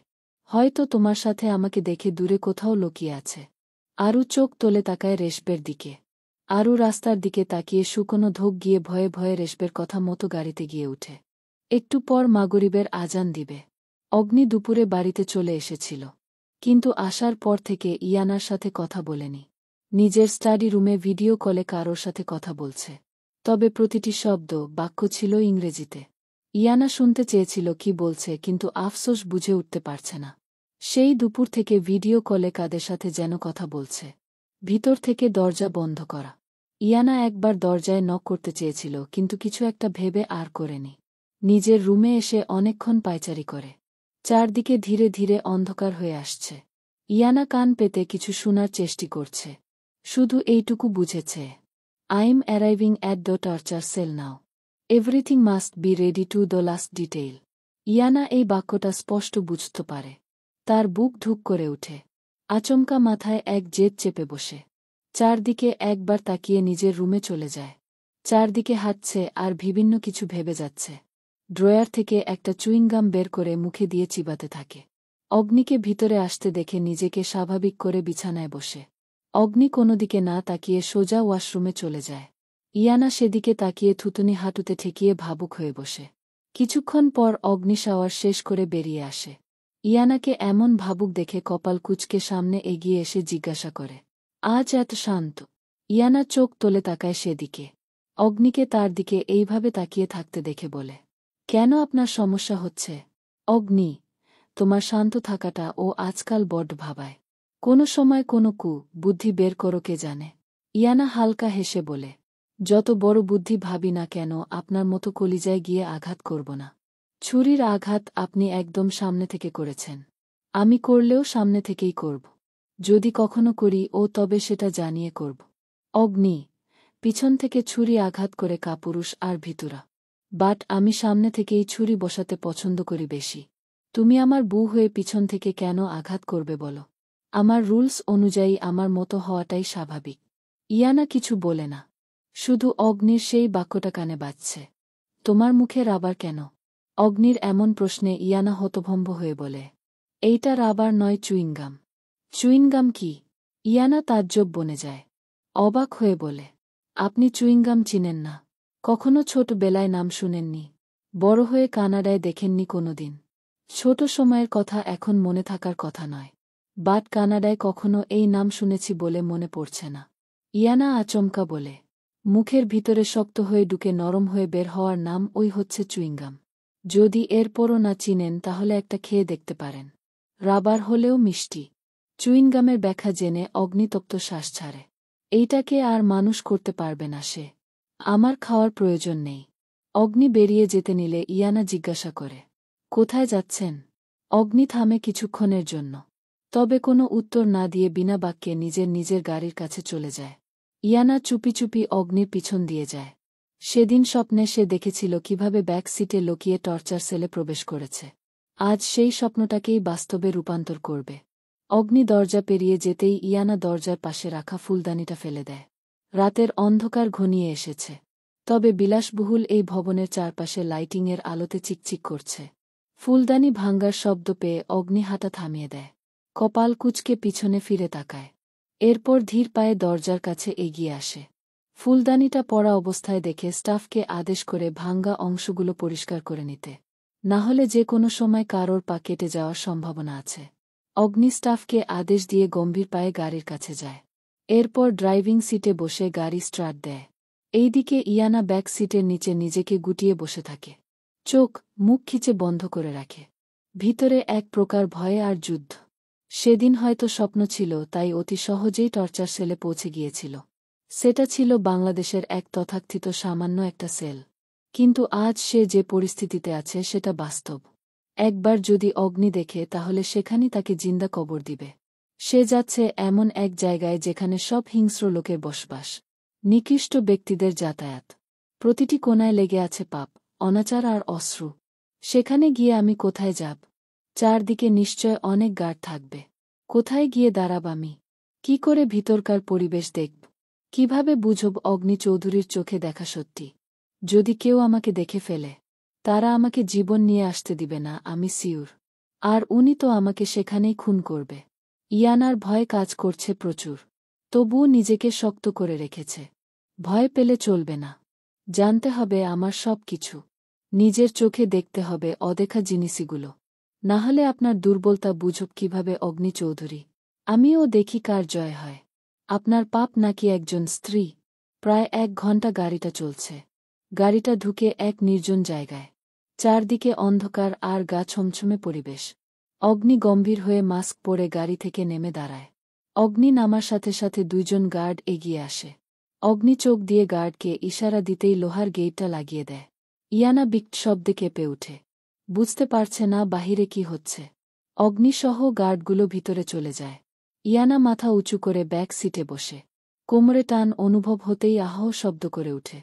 হয়তো তোমার সাথে আমাকে দেখে দূরে কোথাও লুকিয়ে আছে। আরু চোখ তোলে তাকায় রেশবের দিকে। আরু রাস্তার দিকে তাকিয়ে শুকনো ধোক গিয়ে ভয়ে ভয়ে রেশবের কথা মতো গাড়িতে গিয়ে উঠে। একটু পর মাগরিবের আজান দিবে। অগ্নি দুপুরে বাড়িতে চলে এসেছিল। কিন্তু আসার পর থেকে ইয়ানার সাথে কথা বলেনি। নিজের স্টাডি রুমে ভিডিও কলে কারোর সাথে কথা বলছে। তবে প্রতিটি শব্দ, বাক্য ছিল ইংরেজিতে। ইয়ানা শুনতে চেয়েছিল কি বলছে, কিন্তু আফসোস বুঝে উঠতে পারছে না। সেই দুপুর থেকে ভিডিও কলে কাদের সাথে যেন কথা বলছে। ভিতর থেকে দরজা বন্ধ করা। ইয়ানা একবার দরজায় নক করতে চেয়েছিল, কিন্তু কিছু একটা ভেবে আর করেনি। নিজের রুমে এসে অনেকক্ষণ পায়চারি করে। চারদিকে ধীরে ধীরে অন্ধকার হয়ে আসছে। ইয়ানা কান পেতে কিছু শোনার চেষ্টা করছে। শুধু এইটুকু বুঝেছে, I am arriving at the torture sell now. Everything must be ready to the last detail. Iyana এই বাক্যটা স্পষ্ট বুঝতে পারে। তার বুক ধুক করে ওঠে। আচমকা মাথায় এক জেদ চেপে বসে। চারদিকে একবার তাকিয়ে নিজের রুমে চলে যায়। চারদিকে হাঁটছে আর বিভিন্ন কিছু ভেবে যাচ্ছে। ড্রয়ার থেকে একটা চুইংগাম বের করে মুখে দিয়ে চিবাতে থাকে। অগ্নিকে ভিতরে আসতে দেখে নিজেকে স্বাভাবিক করে বিছানায় বসে। অগ্নি কোনো দিকে না তাকিয়ে সোজা ওয়াশরুমে চলে যায়। ইয়ানা সেদিকে তাকিয়ে থুতুনি হাঁটুতে ঠেকিয়ে ভাবুক হয়ে বসে। কিছুক্ষণ পর অগ্নি শাওয়ার শেষ করে বেরিয়ে আসে। ইয়ানাকে এমন ভাবুক দেখে কপাল কুঁচকে সামনে এগিয়ে এসে জিজ্ঞাসা করে, আজ এত শান্ত? ইয়ানা চোখ তোলে তাকায় সেদিকে। অগ্নিকে তার দিকে এইভাবে তাকিয়ে থাকতে দেখে বলে, কেন, আপনার সমস্যা হচ্ছে? অগ্নি, তোমার শান্ত থাকাটা ও আজকাল বড্ড ভাবায়। কোনো সময় কোনো বুদ্ধি বের করো কে জানে। ইয়ানা হালকা হেসে বলে, যত বড় বুদ্ধি ভাবি না কেন আপনার মতো কলিজায় গিয়ে আঘাত করব না। ছুরির আঘাত আপনি একদম সামনে থেকে করেছেন। আমি করলেও সামনে থেকেই করব। যদি কখনো করি তবে সেটা জানিয়ে করব। অগ্নি, পিছন থেকে ছুরি আঘাত করে কাপুরুষ আর ভিতুরা। বাট আমি সামনে থেকেই ছুরি বসাতে পছন্দ করি বেশি। তুমি আমার বউ হয়ে পিছন থেকে কেন আঘাত করবে বলো? আমার রুলস অনুযায়ী আমার মতো হওয়াটাই স্বাভাবিক। ইয়ানা কিছু বলে না। শুধু অগ্নির সেই বাক্যটা কানে বাজছে। তোমার মুখে রাবার কেন? অগ্নির এমন প্রশ্নে ইয়ানা হতভম্ব হয়ে বলে, এইটা রাবার নয়, চুইংগাম। চুইংগাম কি? ইয়ানা তাজ্জব বনে যায়। অবাক হয়ে বলে, আপনি চুইংগাম চিনেন না? কখনো ছোটবেলায় নাম শুনেননি? বড় হয়ে কানাডায় দেখেননি কোনোদিন? ছোট সময়ের কথা এখন মনে থাকার কথা নয়। বাট কানাডায় কখনো এই নাম শুনেছি বলে মনে পড়ছে না। ইয়ানা আচমকা বলে, মুখের ভিতরে শক্ত হয়ে ঢুকে নরম হয়ে বের হওয়ার নাম ওই হচ্ছে চুইংগাম। যদি এরপরও না চিনেন তাহলে একটা খেয়ে দেখতে পারেন। রাবার হলেও মিষ্টি। চুইংগামের ব্যাখ্যা জেনে অগ্নিতপ্ত শ্বাস ছাড়ে। এইটাকে আর মানুষ করতে পারবে না সে। আমার খাওয়ার প্রয়োজন নেই। অগ্নি বেরিয়ে যেতে নিলে ইয়ানা জিজ্ঞাসা করে, কোথায় যাচ্ছেন? অগ্নি থামে কিছুক্ষণের জন্য। তবে কোনো উত্তর না দিয়ে বিনা বাক্যে নিজের গাড়ির কাছে চলে যায়। ইয়ানা চুপি চুপি অগ্নির পিছন দিয়ে যায়। সেদিন স্বপ্নে সে দেখেছিল কিভাবে ব্যাক সিটে লুকিয়ে টর্চার সেলে প্রবেশ করেছে। আজ সেই স্বপ্নটাকেই বাস্তবে রূপান্তর করবে। অগ্নি দরজা পেরিয়ে যেতেই ইয়ানা দরজার পাশে রাখা ফুলদানিটা ফেলে দেয়। রাতের অন্ধকার ঘনিয়ে এসেছে। তবে বিলাসবহুল এই ভবনের চারপাশে লাইটিংয়ের আলোতে চিকচিক করছে। ফুলদানি ভাঙ্গার শব্দ পেয়ে অগ্নি হাঁটা থামিয়ে দেয়। কপাল কুঁচকে পিছনে ফিরে তাকায়। এরপর ধীর পায়ে দরজার কাছে এগিয়ে আসে। ফুলদানিটা পড়া অবস্থায় দেখে স্টাফকে আদেশ করে ভাঙ্গা অংশগুলো পরিষ্কার করে নিতে। নাহলে যে কোনো সময় কারোর পা কেটে যাওয়ার সম্ভাবনা আছে। অগ্নি স্টাফকে আদেশ দিয়ে গম্ভীর পায়ে গাড়ির কাছে যায়। এরপর ড্রাইভিং সিটে বসে গাড়ি স্টার্ট দেয়। এইদিকে ইয়ানা ব্যাক সিটের নিচে নিজেকে গুটিয়ে বসে থাকে। চোখ মুখ খিচে বন্ধ করে রাখে। ভিতরে এক প্রকার ভয় আর যুদ্ধ। সেদিন হয়তো স্বপ্ন ছিল, তাই অতি সহজেই টর্চার সেলে পৌঁছে গিয়েছিল। সেটা ছিল বাংলাদেশের এক তথাকথিত সামান্য একটা সেল। কিন্তু আজ সে যে পরিস্থিতিতে আছে সেটা বাস্তব। একবার যদি অগ্নি দেখে তাহলে সেখানেই তাকে জিন্দা কবর দিবে। সে যাচ্ছে এমন এক জায়গায় যেখানে সব হিংস্র লোকের বসবাস, নিকৃষ্ট ব্যক্তিদের যাতায়াত। প্রতিটি কোণায় লেগে আছে পাপ, অনাচার আর অশ্রু। সেখানে গিয়ে আমি কোথায় যাব? চারদিকে নিশ্চয় অনেক গার্ড থাকবে। কোথায় গিয়ে দাঁড়াব আমি? কি করে ভিতরকার পরিবেশ দেখব? কিভাবে বুঝব অগ্নি চৌধুরীর চোখে দেখা সত্যি? যদি কেউ আমাকে দেখে ফেলে, তারা আমাকে জীবন নিয়ে আসতে দিবে না, আমি সিউর। আর উনি তো আমাকে সেখানেই খুন করবে। ইয়ানার ভয় কাজ করছে প্রচুর। তবুও নিজেকে শক্ত করে রেখেছে। ভয় পেলে চলবে না। জানতে হবে আমার সব কিছু। নিজের চোখে দেখতে হবে অদেখা জিনিসগুলো। নাহলে আপনার দুর্বলতা বুঝব কিভাবে অগ্নি চৌধুরী। আমিও দেখি কার জয় হয়। আপনার পাপ নাকি একজন স্ত্রী? প্রায় 1 ঘন্টা গাড়িটা চলছে। গাড়িটা ঢুকে এক নির্জন জায়গায়। চারদিকে অন্ধকার আর গা ছমছমে পরিবেশ। অগ্নি গম্ভীর হয়ে মাস্ক পরে গাড়ি থেকে নেমে দাঁড়ায়। অগ্নি নামার সাথে সাথে 2 জন গার্ড এগিয়ে আসে। অগ্নি চোখ দিয়ে গার্ডকে ইশারা দিতেই লোহার গেটটা লাগিয়ে দেয়। ইয়ানা বিকট শব্দে কেঁপে ওঠে। বুঝতে পারছে না বাহিরে কি হচ্ছে। অগ্নিসহ গার্ডগুলো ভিতরে চলে যায়। ইয়ানা মাথা উঁচু করে ব্যাক সিটে বসে। কোমরে টান অনুভব হতেই আহ শব্দ করে উঠে।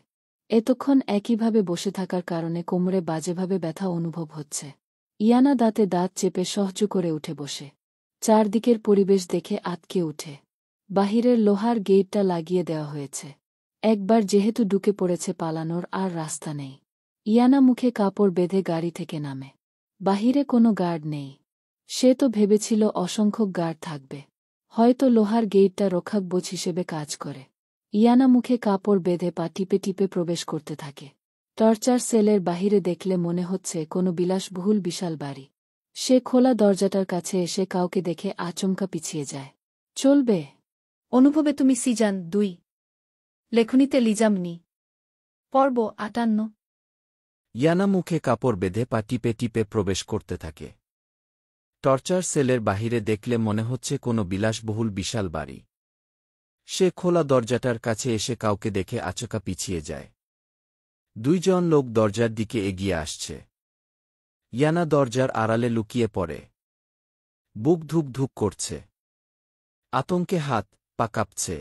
এতক্ষণ একইভাবে বসে থাকার কারণে কোমরে বাজেভাবে ব্যথা অনুভব হচ্ছে। ইয়ানা দাঁতে দাঁত চেপে সহ্য করে উঠে বসে। চারদিকের পরিবেশ দেখে আতকে উঠে। বাহিরের লোহার গেটটা লাগিয়ে দেওয়া হয়েছে। একবার যেহেতু ঢুকে পড়েছে, পালানোর আর রাস্তা নেই। ইয়ানা মুখে কাপড় বেঁধে গাড়ি থেকে নামে। বাহিরে কোনো গার্ড নেই। সে তো ভেবেছিল অসংখ্য গার্ড থাকবে। হয়তো লোহার গেটটা রক্ষাকবচ হিসেবে কাজ করে। ইয়ানা মুখে কাপড় বেঁধে পা টিপে টিপে প্রবেশ করতে থাকে। টর্চার সেলের বাহিরে দেখলে মনে হচ্ছে কোনো বিলাসবহুল বিশাল বাড়ি। সে খোলা দরজাটার কাছে এসে কাউকে দেখে আচমকা পিছিয়ে যায়। চলবে? অনুভবে তুমি সিজন 2। লেখনীতে লিজামনি। পর্ব 58। ইয়ানা মুখে কাপড় বেঁধে পা টিপে টিপে প্রবেশ করতে থাকে। টর্চার সেলের বাহিরে দেখলে মনে হচ্ছে কোনো বিলাসবহুল বিশাল বাড়ি। সে খোলা দরজাটার কাছে এসে কাউকে দেখে আচমকা পিছিয়ে যায়। 2 জন লোক দরজার দিকে এগিয়ে আসছে। ইয়ানা দরজার আড়ালে লুকিয়ে পড়ে। বুক ধুক ধুক করছে। আতঙ্কে হাত পা কাঁপছে।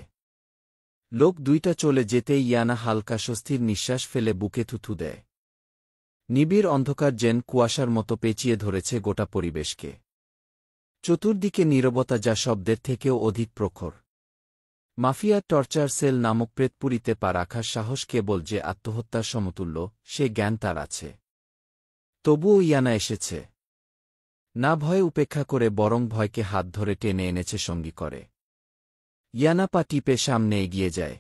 লোক 2টা চলে যেতেই ইয়ানা হালকা স্বস্তির নিঃশ্বাস ফেলে বুকে থুথু দেয়। নিবিড় অন্ধকার যেন কুয়াশার মতো পেঁচিয়ে ধরেছে গোটা পরিবেশকে। চতুর্দিকে নীরবতা যা শব্দের থেকেও অধিক প্রখর। মাফিয়া টর্চার সেল নামক প্রেতপুরীতে পা রাখার সাহস কেবল যে আত্মহত্যার সমতুল্য, সে জ্ঞান তার আছে। তবুও ইয়ানা এসেছে। না ভয়ে উপেক্ষা করে বরং ভয়কে হাত ধরে টেনে এনেছে সঙ্গী করে। ইয়ানা পা টিপে সামনে এগিয়ে যায়।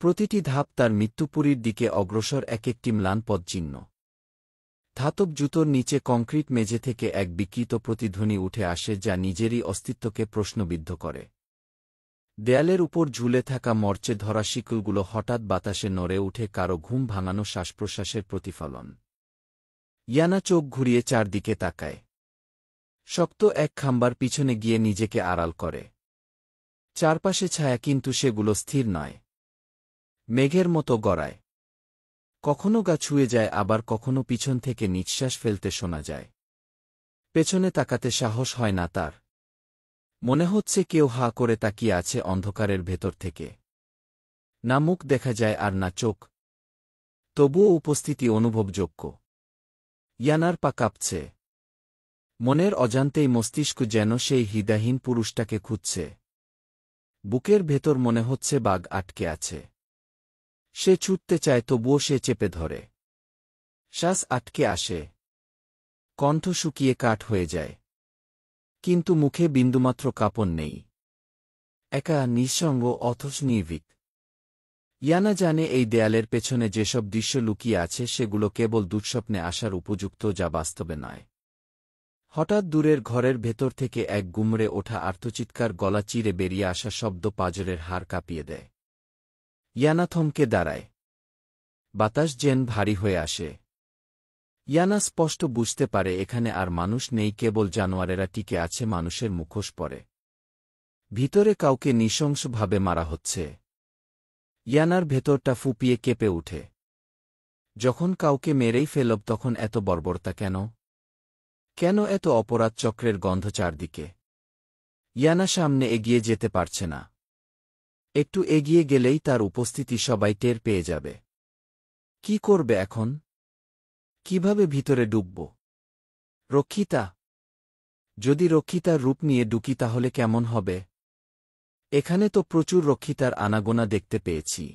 প্রতিটি ধাপ তার মৃত্যুপুরীর দিকে অগ্রসর এক একটি ম্লান পদচিহ্ন। ধাতব জুতোর নিচে কংক্রিট মেঝে থেকে এক বিকৃত প্রতিধ্বনি উঠে আসে যা নিজেরই অস্তিত্বকে প্রশ্নবিদ্ধ করে। দেয়ালের উপর ঝুলে থাকা মরচে ধরা শিকলগুলো হঠাৎ বাতাসে নড়ে উঠে কারো ঘুম ভাঙানো শ্বাসপ্রশ্বাসের প্রতিফলন। ইয়ানা চোখ ঘুরিয়ে চারদিকে তাকায়। শক্ত এক খাম্বার পিছনে গিয়ে নিজেকে আড়াল করে। চারপাশে ছায়া, কিন্তু সেগুলো স্থির নয়। মেঘের মতো গড়ায়। কখনো গা ছুঁয়ে যায়, আবার কখনো পিছন থেকে নিঃশ্বাস ফেলতে শোনা যায়। পেছনে তাকাতে সাহস হয় না তার। মনে হচ্ছে কেউ হা করে তাকিয়ে আছে অন্ধকারের ভেতর থেকে। না মুখ দেখা যায় আর না চোখ। তবুও উপস্থিতি অনুভবযোগ্য। ইয়ানার পা কাঁপছে। মনের অজান্তেই মস্তিষ্ক যেন সেই হৃদয়হীন পুরুষটাকে খুঁজছে। বুকের ভেতর মনে হচ্ছে বাঘ আটকে আছে। সে ছুটতে চায়, তবুও সে চেপে ধরে। শ্বাস আটকে আসে। কণ্ঠ শুকিয়ে কাঠ হয়ে যায়। কিন্তু মুখে বিন্দুমাত্র কাঁপন নেই। একা, নিঃসঙ্গ, অথচ নির্ভীক। ইয়ানা জানে এই দেয়ালের পেছনে যেসব দৃশ্য লুকিয়ে আছে সেগুলো কেবল দুঃস্বপ্নে আসার উপযুক্ত, যা বাস্তবে নয়। হঠাৎ দূরের ঘরের ভেতর থেকে এক গুমড়ে ওঠা আর্তচিৎকার, গলা চিরে বেরিয়ে আসা শব্দ পাঁজরের হাড় কাঁপিয়ে দেয়। ইয়ানা থমকে দাঁড়ায়। বাতাস যেন ভারী হয়ে আসে। ইয়ানা স্পষ্ট বুঝতে পারে এখানে আর মানুষ নেই, কেবল জানোয়ারেরা টিকে আছে মানুষের মুখোশ পরে। ভিতরে কাউকে নৃশংসভাবে মারা হচ্ছে। ইয়ানার ভেতরটা ফুপিয়ে কেঁপে উঠে। যখন কাউকে মেরেই ফেলব, তখন এত বর্বরতা কেন? কেন এত অপরাধ চক্রের গন্ধ চারদিকে? ইয়ানা সামনে এগিয়ে যেতে পারছে না। একটু এগিয়ে গেলেই তার উপস্থিতি সবাই টের পেয়ে যাবে। কি করবে এখন? কিভাবে ভিতরে ডুবব? রক্ষিতা? যদি রক্ষিতার রূপ নিয়ে ঢুকি তাহলে কেমন হবে? এখানে তো প্রচুর রক্ষিতার আনাগোনা দেখতে পেয়েছি।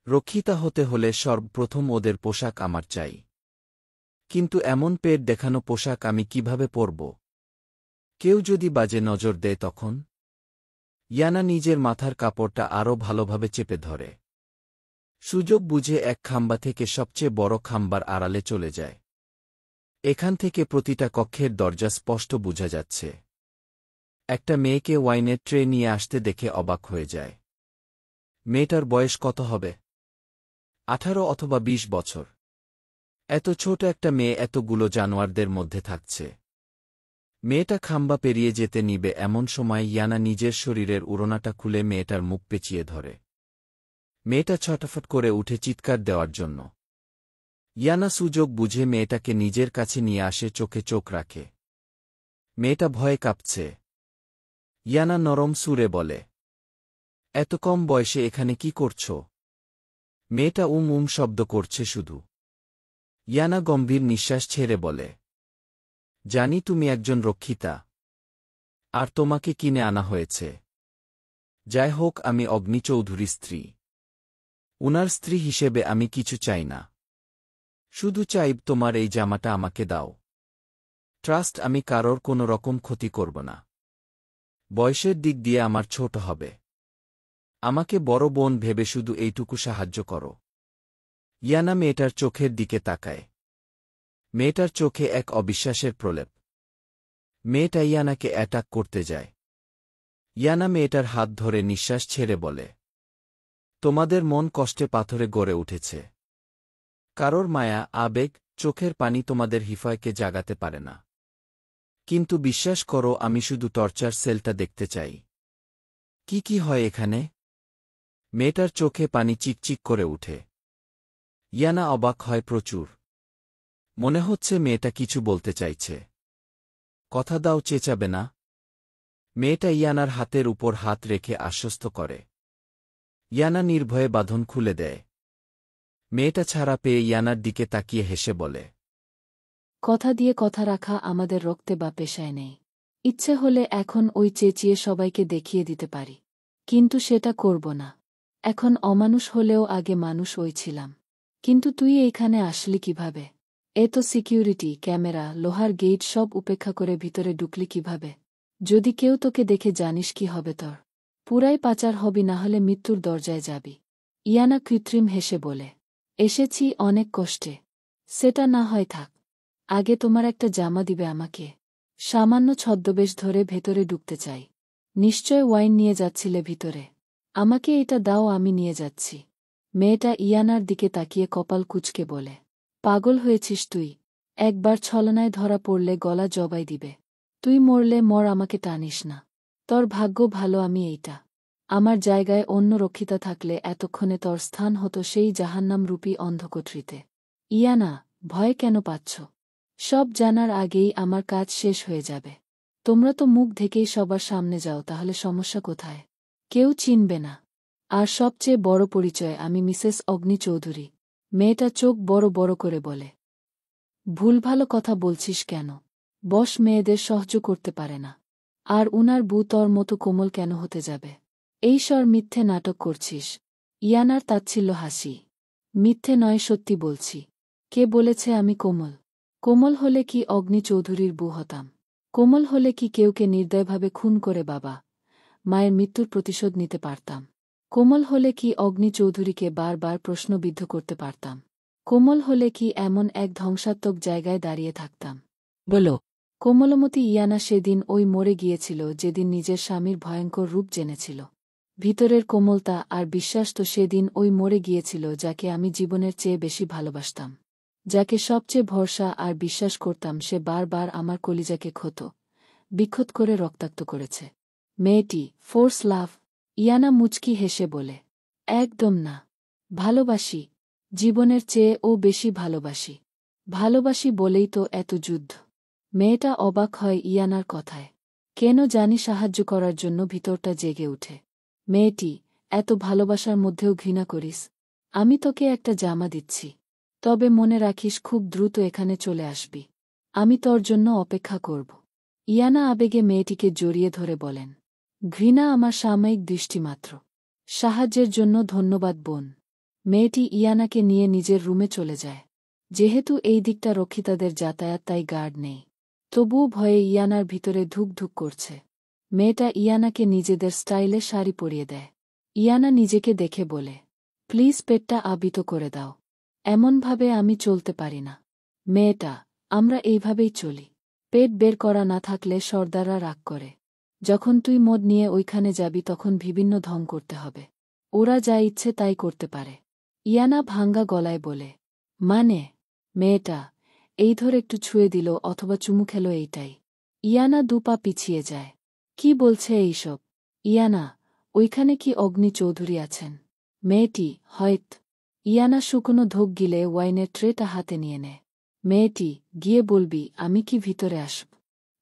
রক্ষিতা হতে হলে সর্বপ্রথম ওদের পোশাক আমার চাই। কিন্তু এমন পেট দেখানো পোশাক আমি কিভাবে পরব? কেউ যদি বাজে নজর দেয় তখন? ইয়ানা নিজের মাথার কাপড়টা আরও ভালোভাবে চেপে ধরে। সুযোগ বুঝে এক খাম্বা থেকে সবচেয়ে বড় খাম্বার আড়ালে চলে যায়। এখান থেকে প্রতিটা কক্ষের দরজা স্পষ্ট বোঝা যাচ্ছে। একটা মেয়েকে ওয়াইনের ট্রে নিয়ে আসতে দেখে অবাক হয়ে যায়। মেয়েটার বয়স কত হবে? 18 অথবা 20 বছর। এত ছোট একটা মেয়ে এতগুলো জানোয়ারদের মধ্যে থাকছে। মেয়েটা খাম্বা পেরিয়ে যেতে নিবে এমন সময় ইয়ানা নিজের শরীরের উড়নাটা খুলে মেয়েটার মুখ পেঁচিয়ে ধরে। মেয়েটা ছটফট করে উঠে চিৎকার দেওয়ার জন্য। ইয়ানা সুযোগ বুঝে মেয়েটাকে নিজের কাছে নিয়ে আসে, চোখে চোখ রাখে। মেয়েটা ভয়ে কাঁপছে। ইয়ানা নরম সুরে বলে, এত কম বয়সে এখানে কি করছ? মেয়েটা শব্দ করছে শুধু। ইয়ানা গম্ভীর নিঃশ্বাস ছেড়ে বলে, জানি তুমি একজন রক্ষিতা। আর তোমাকে কিনে আনা হয়েছে। যাই হোক, আমি অগ্নি চৌধুরী স্ত্রী। উনার স্ত্রী হিসেবে আমি কিছু চাই না। শুধু চাই তোমার এই জামাটা আমাকে দাও। ট্রাস্ট, আমি কারোর কোনো রকম ক্ষতি করব না। বয়সের দিক দিয়ে আমার ছোট হবে। আমাকে বড় বোন ভেবে শুধু এইটুকু সাহায্য করো। ইয়ানা মেয়েটার চোখের দিকে তাকায়। মেয়েটার চোখে এক অবিশ্বাসের প্রলেপ। মেয়েটা ইয়ানাকে অ্যাটাক করতে যায়। ইয়ানা মেয়েটার হাত ধরে নিঃশ্বাস ছেড়ে বলে, তোমাদের মন কষ্টে পাথরে গড়ে উঠেছে। কারোর মায়া, আবেগ, চোখের পানি তোমাদের হৃদয়কে জাগাতে পারে না। কিন্তু বিশ্বাস করো, আমি শুধু টর্চার সেলটা দেখতে চাই। কি হয় এখানে? মেয়েটার চোখে পানি চিকচিক করে উঠে। ইয়ানা অবাক হয় প্রচুর। মনে হচ্ছে মেয়েটা কিছু বলতে চাইছে। কথা দাও, চেঁচাবে না। মেয়েটা ইয়ানার হাতের উপর হাত রেখে আশ্বস্ত করে। ইয়ানা নির্ভয়ে বাঁধন খুলে দেয়। মেয়েটা ছাড়া পেয়ে ইয়ানার দিকে তাকিয়ে হেসে বলে, কথা দিয়ে কথা রাখা আমাদের রক্তে বা পেশায় নেই। ইচ্ছে হলে এখন ওই চেঁচিয়ে সবাইকে দেখিয়ে দিতে পারি। কিন্তু সেটা করব না। এখন অমানুষ হলেও আগে মানুষ ওই ছিলাম। কিন্তু তুই এইখানে আসলি কিভাবে? এ তো সিকিউরিটি ক্যামেরা লোহার গেট সব উপেক্ষা করে ভিতরে ঢুকলি কিভাবে? যদি কেউ তোকে দেখে জানিস কি হবে তোর? পুরাই পাচার হবি, না হলে মৃত্যুর দরজায় যাবি। ইয়ানা কৃত্রিম হেসে বলে, এসেছি অনেক কষ্টে। সেটা না হয় থাক, আগে তোমার একটা জামা দিবে আমাকে। সামান্য ছদ্মবেশ ধরে ভেতরে ঢুকতে চাই। নিশ্চয় ওয়াইন নিয়ে যাচ্ছিলে ভিতরে। আমাকে এটা দাও, আমি নিয়ে যাচ্ছি। মেয়েটা ইয়ানার দিকে তাকিয়ে কপাল কুঁচকে বলে, পাগল হয়েছিস তুই? একবার ছলনায় ধরা পড়লে গলা জবাই দিবে। তুই মরলে মর, আমাকে টানিস না। তোর ভাগ্য ভালো আমি এইটা। আমার জায়গায় অন্য রক্ষিতা থাকলে এতক্ষণে তোর স্থান হতো সেই জাহান্নামরূপী অন্ধকূঠরিতে। ইয়ানা, ভয় কেন পাচ্ছ? সব জানার আগেই আমার কাজ শেষ হয়ে যাবে। তোমরা তো মুখ ঢেকেই সবার সামনে যাও, তাহলে সমস্যা কোথায়? কেউ চিনবে না। আর সবচেয়ে বড় পরিচয়, আমি মিসেস অগ্নি চৌধুরী। মেয়েটা চোখ বড় বড় করে বলে, ভুলভালো কথা বলছিস কেন? বস মেয়েদের সহ্য করতে পারে না। আর উনার বউ তোর মতো কোমল কেন হতে যাবে? এই স্বর মিথ্যে নাটক করছিস। ইয়ানার তাচ্ছিল্য হাসি। মিথ্যে নয়, সত্যি বলছি। কে বলেছে আমি কোমল? কোমল হলে কি অগ্নি চৌধুরীর বউ হতাম? কোমল হলে কি কেউকে নির্দয়ভাবে খুন করে বাবা মায়ের মৃত্যুর প্রতিশোধ নিতে পারতাম? কোমল হলে কি অগ্নি চৌধুরীকে বারবার প্রশ্নবিদ্ধ করতে পারতাম? কোমল হলে কি এমন এক ধ্বংসাত্মক জায়গায় দাঁড়িয়ে থাকতাম? বলো। কোমলমতি ইয়ানা সেদিন ওই মরে গিয়েছিল যেদিন নিজের স্বামীর ভয়ঙ্কর রূপ জেনেছিল। ভিতরের কোমলতা আর বিশ্বাস তো সেদিন ওই মরে গিয়েছিল যাকে আমি জীবনের চেয়ে বেশি ভালোবাসতাম। যাকে সবচেয়ে ভরসা আর বিশ্বাস করতাম, সে বারবার আমার কলিজাকে বিক্ষত করে রক্তাক্ত করেছে। মেয়েটি ফোর্স লাভ? ইয়ানা মুচকি হেসে বলে, একদম না। ভালোবাসি, জীবনের চেয়ে ও বেশি ভালোবাসি। ভালোবাসি বলেই তো এত যুদ্ধ। মেয়েটা অবাক হয় ইয়ানার কথায়। কেন জানি সাহায্য করার জন্য ভিতরটা জেগে উঠে। মেয়েটি, এত ভালোবাসার মধ্যেও ঘৃণা করিস? আমি তোকে একটা জামা দিচ্ছি। তবে মনে রাখিস খুব দ্রুত এখানে চলে আসবি। আমি তোর জন্য অপেক্ষা করব। ইয়ানা আবেগে মেয়েটিকে জড়িয়ে ধরে বলেন, ঘৃণা আমার সাময়িক দৃষ্টিমাত্র। সাহায্যের জন্য ধন্যবাদ বোন। মেয়েটি ইয়ানাকে নিয়ে নিজের রুমে চলে যায়। যেহেতু এই দিকটা রক্ষিতাদের যাতায়াত, তাই গার্ড নেই। তবুও ভয়ে ইয়ানার ভিতরে ধুক ধুক করছে। মেয়েটা ইয়ানাকে নিজেদের স্টাইলে শাড়ি পরিয়ে দেয়। ইয়ানা নিজেকে দেখে বলে, প্লিজ পেটটা আবৃত করে দাও। এমনভাবে আমি চলতে পারি না। মেয়েটা, আমরা এইভাবেই চলি। পেট বের করা না থাকলে সর্দাররা রাগ করে। যখন তুই মদ নিয়ে ওইখানে যাবি তখন বিভিন্ন ঢং করতে হবে। ওরা যা ইচ্ছে তাই করতে পারে। ইয়ানা ভাঙ্গা গলায় বলে, মানে? মেয়েটা এই ধরে একটু ছুঁয়ে দিল অথবা চুমু খেল, এইটাই। ইয়ানা দুপা পিছিয়ে যায়। কি বলছে এইসব? ইয়ানা, ওইখানে কি অগ্নি চৌধুরী আছেন? মেয়েটি, হয়ত। ইয়ানা শুকনো ঢোক গিলে ওয়াইনের ট্রেটা হাতে নিয়ে নেয়। মেয়েটি, গিয়ে বলবি আমি কি ভিতরে আসব?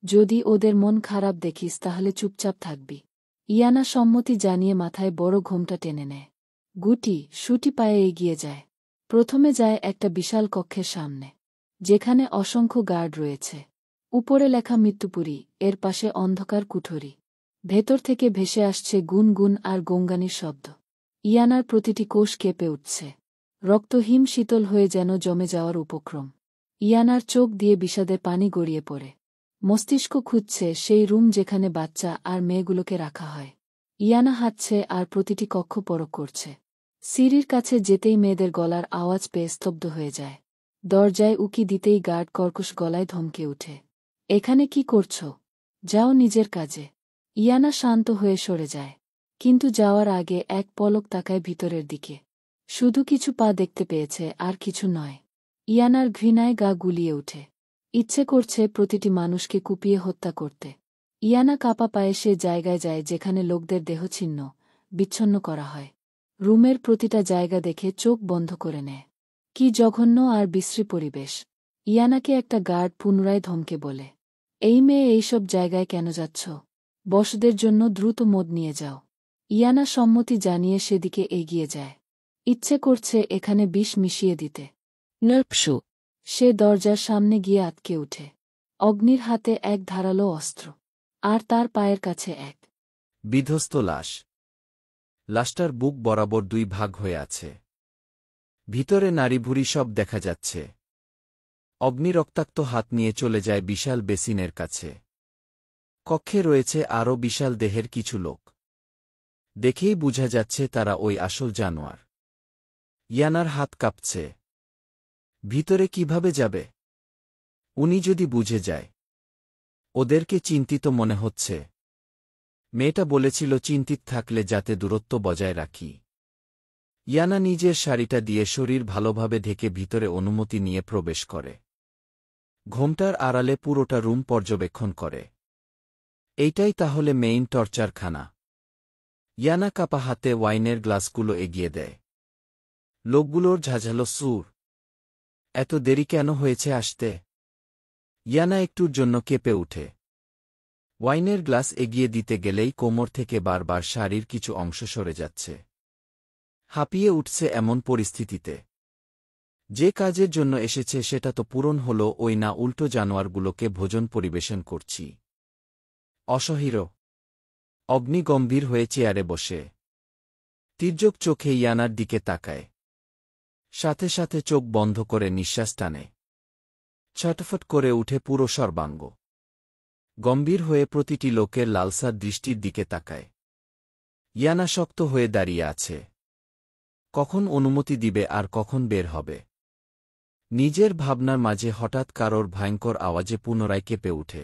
যদি ওদের মন খারাপ দেখিস তাহলে চুপচাপ থাকবি। ইয়ানা সম্মতি জানিয়ে মাথায় বড় ঘোমটা টেনে নেয়। গুটি সুটি পায়ে এগিয়ে যায়। প্রথমে যায় একটা বিশাল কক্ষের সামনে, যেখানে অসংখ্য গার্ড রয়েছে। উপরে লেখা মৃত্যুপুরী, এর পাশে অন্ধকার কুঠরি। ভেতর থেকে ভেসে আসছে গুনগুন আর গঙ্গানির শব্দ। ইয়ানার প্রতিটি কোষ কেঁপে উঠছে। রক্তহীন শীতল হয়ে যেন জমে যাওয়ার উপক্রম। ইয়ানার চোখ দিয়ে বিষাদে পানি গড়িয়ে পড়ে। মস্তিষ্ক খুঁজছে সেই রুম যেখানে বাচ্চা আর মেয়েগুলোকে রাখা হয়। ইয়ানা হাঁটছে আর প্রতিটি কক্ষ পরখ করছে। সিঁড়ির কাছে যেতেই মেয়েদের গলার আওয়াজ পেয়ে স্তব্ধ হয়ে যায়। দরজায় উকি দিতেই গার্ড কর্কশ গলায় ধমকে ওঠে, এখানে কি করছ? যাও নিজের কাজে। ইয়ানা শান্ত হয়ে সরে যায়, কিন্তু যাওয়ার আগে এক পলক তাকায় ভিতরের দিকে। শুধু কিছু পা দেখতে পেয়েছে, আর কিছু নয়। ইয়ানার ঘৃণায় গা গুলিয়ে ওঠে। ইচ্ছে করছে প্রতিটি মানুষকে কুপিয়ে হত্যা করতে। ইয়ানা কাপা পায়ে সে জায়গায় যায় যেখানে লোকদের দেহ ছিন্ন বিচ্ছন্ন করা হয়। রুমের প্রতিটা জায়গা দেখে চোখ বন্ধ করে নেয়। কি জঘন্য আর বিশ্রী পরিবেশ। ইয়ানাকে একটা গার্ড পুনরায় ধমকে বলে, এই মেয়ে এইসব জায়গায় কেন যাচ্ছ? বসদের জন্য দ্রুত মদ নিয়ে যাও। ইয়ানা সম্মতি জানিয়ে সেদিকে এগিয়ে যায়। ইচ্ছে করছে এখানে বিষ মিশিয়ে দিতে। নর্পসু। সে দরজার সামনে গিয়ে আটকে উঠে। অগ্নির হাতে এক ধারালো অস্ত্র, আর তার পায়ের কাছে এক বিধ্বস্ত লাশ। লাশটার বুক বরাবর দুই ভাগ হয়ে আছে। ভিতরে নাড়িভুড়ি সব দেখা যাচ্ছে। অগ্নি রক্তাক্ত হাত নিয়ে চলে যায় বিশাল বেসিনের কাছে। কক্ষে রয়েছে আরও বিশাল দেহের কিছু লোক। দেখেই বোঝা যাচ্ছে তারা ওই আসল জানোয়ার। ইয়ানার হাত কাঁপছে। ভিতরে কিভাবে যাবে? উনি যদি বুঝে যায়? ওদেরকে চিন্তিত মনে হচ্ছে। মেয়েটা বলেছিল চিন্তিত থাকলে যাতে দূরত্ব বজায় রাখি। ইয়ানা নিজের শাড়িটা দিয়ে শরীর ভালোভাবে ঢেকে ভিতরে অনুমতি নিয়ে প্রবেশ করে। ঘোমটার আড়ালে পুরোটা রুম পর্যবেক্ষণ করে। এইটাই তাহলে মেইন টর্চারখানা। ইয়ানা কাপা হাতে ওয়াইনের গ্লাসগুলো এগিয়ে দেয়। লোকগুলোর ঝাঝালো সুর। এত দেরি কেন হয়েছে আসতে? ইয়ানা একটুর জন্য কেঁপে উঠে। ওয়াইনের গ্লাস এগিয়ে দিতে গেলেই কোমর থেকে বারবার শাড়ির কিছু অংশ সরে যাচ্ছে। হাঁপিয়ে উঠছে এমন পরিস্থিতিতে। যে কাজের জন্য এসেছে সেটা তো পূরণ হল, ওই না উল্টো জানোয়ারগুলোকে ভোজন পরিবেশন করছি। অসহ্য। অগ্নি গম্ভীর হয়ে চেয়ারে বসে তির্যক চোখে ইয়ানার দিকে তাকায়। সাথে সাথে চোখ বন্ধ করে নিঃশ্বাস টানে। ছটফট করে উঠে পুরো সর্বাঙ্গ। গম্ভীর হয়ে প্রতিটি লোকের লালসার দৃষ্টির দিকে তাকায়। ইয়ানা শক্ত হয়ে দাঁড়িয়ে আছে। কখন অনুমতি দিবে আর কখন বের হবে? নিজের ভাবনার মাঝে হঠাৎ কারোর ভয়ঙ্কর আওয়াজে পুনরায় কেঁপে উঠে।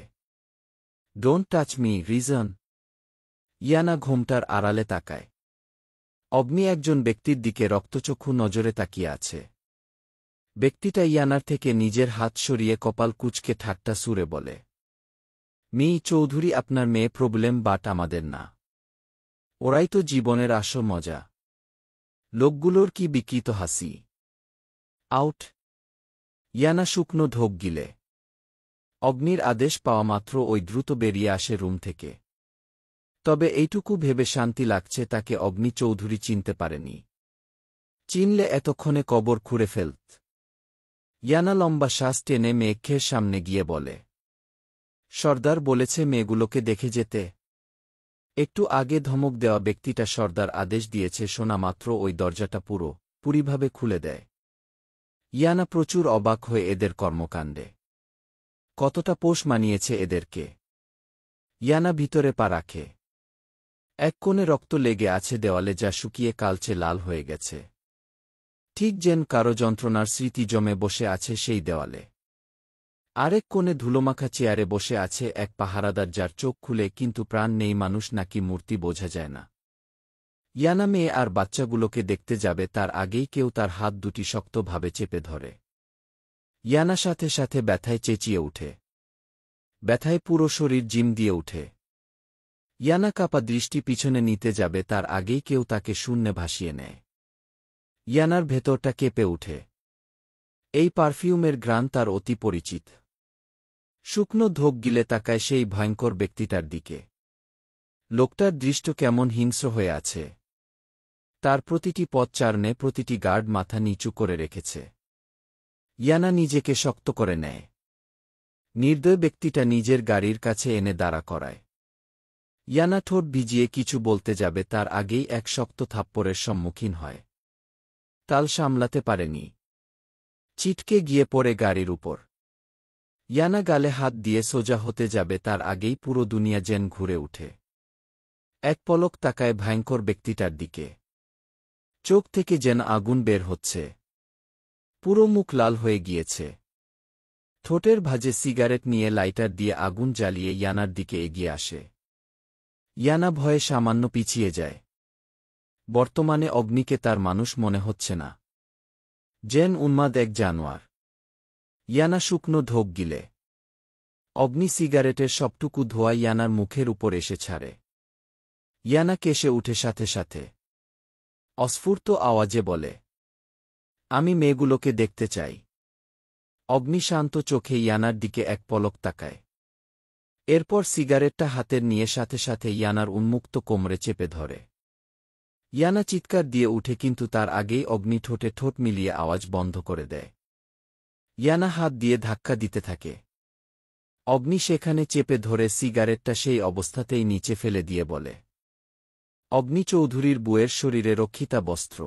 Don't touch me, Rizon. Yana ঘোমটার আড়ালে তাকায়। অগ্নি একজন ব্যক্তির দিকে রক্তচক্ষু নজরে তাকিয়ে আছে। ব্যক্তিটা ইয়ানার থেকে নিজের হাত সরিয়ে কপাল কুঁচকে ঠাট্টা সুরে বলে, মি চৌধুরী, আপনার মেয়ে প্রবলেম, বাট আমাদের না। ওরাই তো জীবনের আসল মজা। লোকগুলোর কি বিকৃত হাসি। আউট। ইয়ানা শুকনো ঢোক গিলে। অগ্নির আদেশ পাওয়া মাত্র ওই দ্রুত বেরিয়ে আসে রুম থেকে। তবে এইটুকু ভেবে শান্তি লাগছে তাকে অগ্নি চৌধুরী চিনতে পারেনি। চিনলে এতক্ষণে কবর খুঁড়ে ফেলত। ইয়ানা লম্বা শ্বাস টেনে মেঘের সামনে গিয়ে বলে, সর্দার বলেছে মেয়েগুলোকে দেখে যেতে। একটু আগে ধমক দেওয়া ব্যক্তিটা সর্দার আদেশ দিয়েছে শোনা মাত্র ওই দরজাটা পুরিভাবে খুলে দেয়। ইয়ানা প্রচুর অবাক হয়ে এদের কর্মকাণ্ডে। কতটা পোষ মানিয়েছে এদেরকে। ইয়ানা ভিতরে পা রাখে। এক কোণে রক্ত লেগে আছে দেওয়ালে, যা শুকিয়ে কালচে লাল হয়ে গেছে। ঠিক যেন কারো যন্ত্রণার স্মৃতি জমে বসে আছে সেই দেওয়ালে। আরেক কোণে ধুলোমাখা চেয়ারে বসে আছে এক পাহারাদার, যার চোখ খুলে কিন্তু প্রাণ নেই। মানুষ নাকি মূর্তি বোঝা যায় না। ইয়ানা মেয়ে আর বাচ্চাগুলোকে দেখতে যাবে তার আগেই কেউ তার হাত দুটি শক্তভাবে চেপে ধরে। ইয়ানা সাথে সাথে ব্যথায় চেঁচিয়ে উঠে। ব্যথায় পুরো শরীর জিম দিয়ে উঠে। ইয়ানা কাপা দৃষ্টি পিছনে নিতে যাবে তার আগেই কেউ তাকে শূন্যে ভাসিয়ে নেয়। ইয়ানার ভেতরটা কেঁপে উঠে। এই পারফিউমের ঘ্রাণ তার অতি পরিচিত। শুকনো ঢোক গিলে তাকায় সেই ভয়ঙ্কর ব্যক্তিটার দিকে। লোকটার দৃষ্টি কেমন হিংস্র হয়ে আছে। তার প্রতিটি পদচারণে প্রতিটি গার্ড মাথা নিচু করে রেখেছে। ইয়ানা নিজেকে শক্ত করে নেয়। নির্দয় ব্যক্তিটা নিজের গাড়ির কাছে এনে দাঁড়া করায়। ইয়ানা ঠোঁট ভিজিয়ে কিছু বলতে যাবে তার আগেই এক শক্ত থাপ্পড়ের সম্মুখীন হয়। তাল সামলাতে পারেনি। ছিটকে গিয়ে পড়ে গাড়ির উপর। ইয়ানা গালে হাত দিয়ে সোজা হতে যাবে তার আগেই পুরো দুনিয়া যেন ঘুরে উঠে। এক পলক তাকায় ভয়ঙ্কর ব্যক্তিটার দিকে। চোখ থেকে যেন আগুন বের হচ্ছে। পুরো মুখ লাল হয়ে গিয়েছে। ঠোঁটের ভাঁজে সিগারেট নিয়ে লাইটার দিয়ে আগুন জ্বালিয়ে ইয়ানার দিকে এগিয়ে আসে। ইয়ানা ভয়ে সামান্য পিছিয়ে যায়। বর্তমানে অগ্নিকে তার মানুষ মনে হচ্ছে না। যেন উন্মাদ এক জানোয়ার। ইয়ানা শুকনো ঢোক গিলে। অগ্নি সিগারেটের সবটুকু ধোঁয়া ইয়ানার মুখের উপর এসে ছাড়ে। ইয়ানা কেশে উঠে সাথে সাথে। অস্ফূর্ত আওয়াজে বলে, আমি মেয়েগুলোকে দেখতে চাই। অগ্নি শান্ত চোখে ইয়ানার দিকে এক পলক তাকায়। এরপর সিগারেটটা হাতের নিয়ে সাথে সাথে ইয়ানার উন্মুক্ত কোমরে চেপে ধরে। ইয়ানা চিৎকার দিয়ে উঠে কিন্তু তার আগেই অগ্নি ঠোঁটে ঠোঁট মিলিয়ে আওয়াজ বন্ধ করে দেয়। ইয়ানা হাত দিয়ে ধাক্কা দিতে থাকে। অগ্নি সেখানে চেপে ধরে সিগারেটটা সেই অবস্থাতেই নিচে ফেলে দিয়ে বলে, অগ্নি চৌধুরীর বুয়ের শরীরে রক্ষিতা বস্ত্র।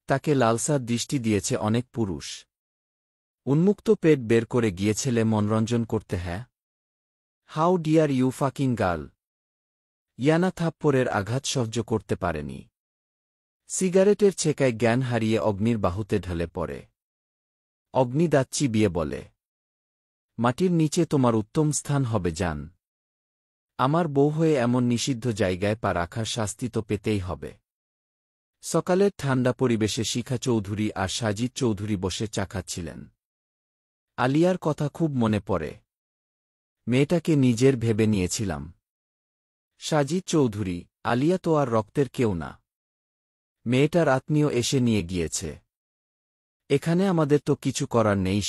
তাকে লালসার দৃষ্টি দিয়েছে অনেক পুরুষ। উন্মুক্ত পেট বের করে গিয়েছিলে মনোরঞ্জন করতে। হ্যাঁ, how dare you fucking girl. Yana থাপ্পড়ের আঘাত সহ্য করতে পারেনি। সিগারেটের ছেকায় জ্ঞান হারিয়ে অগ্নির বাহুতে ঢলে পড়ে। অগ্নি দাঁত চিবিয়ে বলে, মাটির নিচে তোমার উত্তম স্থান হবে জান। আমার বউ হয়ে এমন নিষিদ্ধ জায়গায় পা রাখার শাস্তি তো পেতেই হবে। সকালের ঠান্ডা পরিবেশে শিখা চৌধুরী আর সাজিদ চৌধুরী বসে চা খাচ্ছিলেন। আলিয়ার কথা খুব মনে পড়ে। মেয়েটাকে নিজের ভেবে নিয়েছিলাম। সাজিদ চৌধুরী, আলিয়া তো আর রক্তের কেউ না। মেয়েটার আত্মীয় এসে নিয়ে গিয়েছে। এখানে আমাদের তো কিছু করার নেই।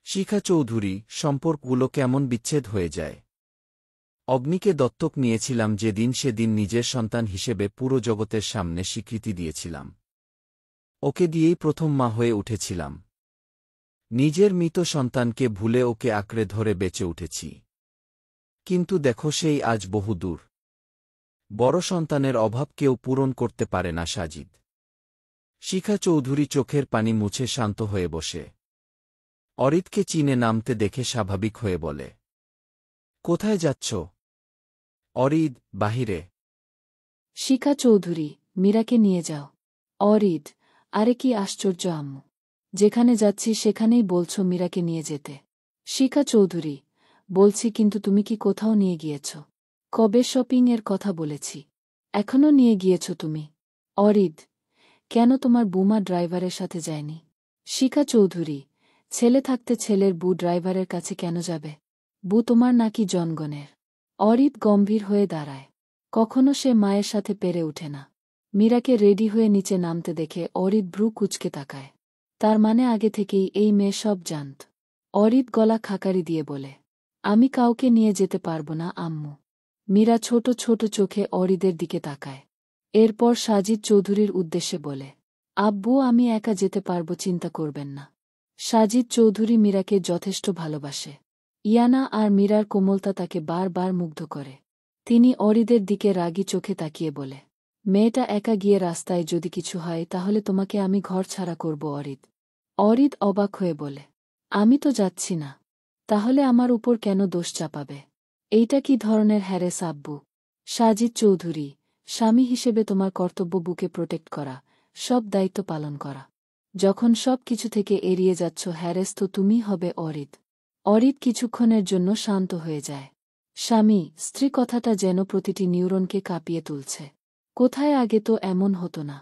শিখা চৌধুরী, সম্পর্কগুলো কেমন বিচ্ছেদ হয়ে যায়। অগ্নিকে দত্তক নিয়েছিলাম যেদিন সেদিন নিজের সন্তান হিসেবে পুরো জগতের সামনে স্বীকৃতি দিয়েছিলাম। ওকে দিয়েই প্রথম মা হয়ে উঠেছিলাম। নিজের মৃত সন্তানকে ভুলে ওকে আঁকড়ে ধরে বেঁচে উঠেছি। কিন্তু দেখো সেই আজ বহু দূর। বড় সন্তানের অভাব কেউ পূরণ করতে পারে না সাজিদ। শিখা চৌধুরী চোখের পানি মুছে শান্ত হয়ে বসে। অরিতকে চিনে নামতে দেখে স্বাভাবিক হয়ে বলে, কোথায় যাচ্ছ? অরিদ, বাহিরে। শিখা চৌধুরী, মীরাকে নিয়ে যাও। অরিদ, আরে কি আশ্চর্য আম্মু, যেখানে যাচ্ছি সেখানেই বলছো মীরাকে নিয়ে যেতে। শিখা চৌধুরী, বলছি কিন্তু তুমি কি কোথাও নিয়ে গিয়েছ? কবে শপিংয়ের কথা বলেছি? এখনও নিয়ে গিয়েছ তুমি? অরিদ, কেন তোমার বুমা ড্রাইভারের সাথে যায়নি? শিখা চৌধুরী, ছেলে থাকতে ছেলের বু ড্রাইভারের কাছে কেন যাবে? বু তোমার নাকি জনগণের? অরিদ গম্ভীর হয়ে দাঁড়ায়। কখনো সে মায়ের সাথে পেরে ওঠে না। মীরাকে রেডি হয়ে নিচে নামতে দেখে অরিদ ভ্রু কুঁচকে তাকায়। তার মানে আগে থেকেই এই মেয়ে সব জানত। অরিদ গলা খাকারি দিয়ে বলে, আমি কাউকে নিয়ে যেতে পারব না আম্মু। মীরা ছোট ছোট চোখে অরিদের দিকে তাকায়। এরপর সাজিদ চৌধুরীর উদ্দেশ্যে বলে, আব্বু আমি একা যেতে পারব, চিন্তা করবেন না। সাজিদ চৌধুরী মীরাকে যথেষ্ট ভালোবাসে। ইয়ানা আর মীরার কোমলতা তাকে বারবার মুগ্ধ করে। তিনি অরিদের দিকে রাগী চোখে তাকিয়ে বলে, মেয়েটা একা গিয়ে রাস্তায় যদি কিছু হয় তাহলে তোমাকে আমি ঘর ছাড়া করব অরিদ। অরিদ অবাক হয়ে বলে, আমি তো যাচ্ছি না, তাহলে আমার উপর কেন দোষ চাপাবে? এইটা কি ধরনের হ্যারেস আব্বু? সাজিদ চৌধুরী, স্বামী হিসেবে তোমার কর্তব্য বুকে প্রোটেক্ট করা, সব দায়িত্ব পালন করা। যখন সব কিছু থেকে এড়িয়ে যাচ্ছ হ্যারেস তো তুমি হবে অরিদ। অরিদ কিছুক্ষণের জন্য শান্ত হয়ে যায়। স্বামী স্ত্রী কথাটা যেন প্রতিটি নিউরনকে কাঁপিয়ে তুলছে। কোথায় আগে তো এমন হতো না।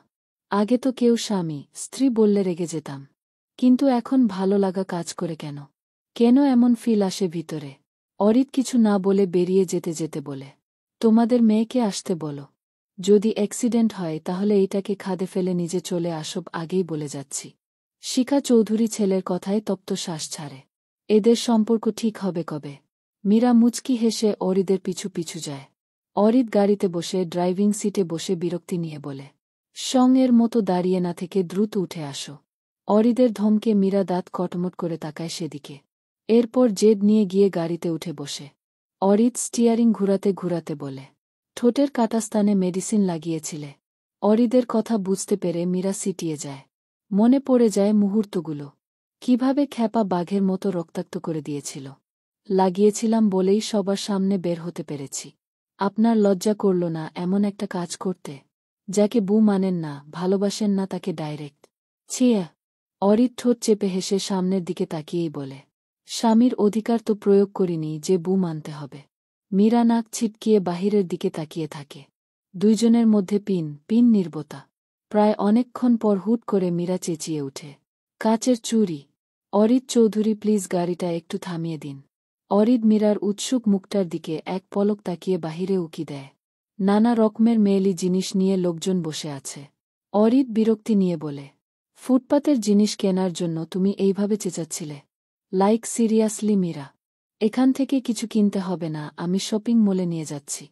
আগে তো কেউ স্বামী স্ত্রী বললে রেগে যেতাম। কিন্তু এখন ভালো লাগা কাজ করে কেন? কেন এমন ফিল আসে ভিতরে? অরিদ কিছু না বলে বেরিয়ে যেতে যেতে বলে, তোমাদের মেয়েকে আসতে বলো। যদি অ্যাক্সিডেন্ট হয় তাহলে এইটাকে খাদে ফেলে নিজে চলে আসব, আগেই বলে যাচ্ছি। শিখা চৌধুরী ছেলের কথায় তপ্ত শ্বাস ছাড়ে। এদের সম্পর্ক ঠিক হবে কবে? মীরা মুচকি হেসে অরিদের পিছু পিছু যায়। অরিদ গাড়িতে বসে ড্রাইভিং সিটে বসে বিরক্তি নিয়ে বলে, সঙ্গের মতো দাঁড়িয়ে না থেকে দ্রুত উঠে আসো। অরিদের ধমকে মীরা দাঁত কটমট করে তাকায় সেদিকে। এরপর জেদ নিয়ে গিয়ে গাড়িতে উঠে বসে। অরিদ স্টিয়ারিং ঘুরাতে ঘুরাতে বলে, ঠোঁটের কাটাস্থানে মেডিসিন লাগিয়েছিলে? অরিদের কথা বুঝতে পেরে মীরা সিটিয়ে যায়। মনে পড়ে যায় মুহূর্তগুলো, কিভাবে খ্যাপা বাঘের মতো রক্তাক্ত করে দিয়েছিল। লাগিয়েছিলাম বলেই সবার সামনে বের হতে পেরেছি। আপনার লজ্জা করল না এমন একটা কাজ করতে? যাকে বউ মানেন না, ভালোবাসেন না তাকে ডাইরেক্ট। ছিয়া! অরিদ ঠোঁট চেপে হেসে সামনের দিকে তাকিয়েই বলে, স্বামীর অধিকার তো প্রয়োগ করিনি যে বউ মানতে হবে। মীরা নাক ছিটকিয়ে বাহিরের দিকে তাকিয়ে থাকে। দুইজনের মধ্যে পিন নির্বতা। প্রায় অনেকক্ষণ পর হুট করে মীরা চেঁচিয়ে ওঠে, কাচের চুড়ি! অরিদ চৌধুরী প্লিজ গাড়িটা একটু থামিয়ে দিন। অরিদ মীরার উৎসুক মুখটার দিকে এক পলক তাকিয়ে বাহিরে উকি দেয়। নানা রকমের মেয়েলি জিনিস নিয়ে লোকজন বসে আছে। অরিদ বিরক্তি নিয়ে বলে, ফুটপাতের জিনিস কেনার জন্য তুমি এইভাবে চেঁচাচ্ছিলে? লাইক সিরিয়াসলি মীরা, এখান থেকে কিছু কিনতে হবে না, আমি শপিং মলে নিয়ে যাচ্ছি।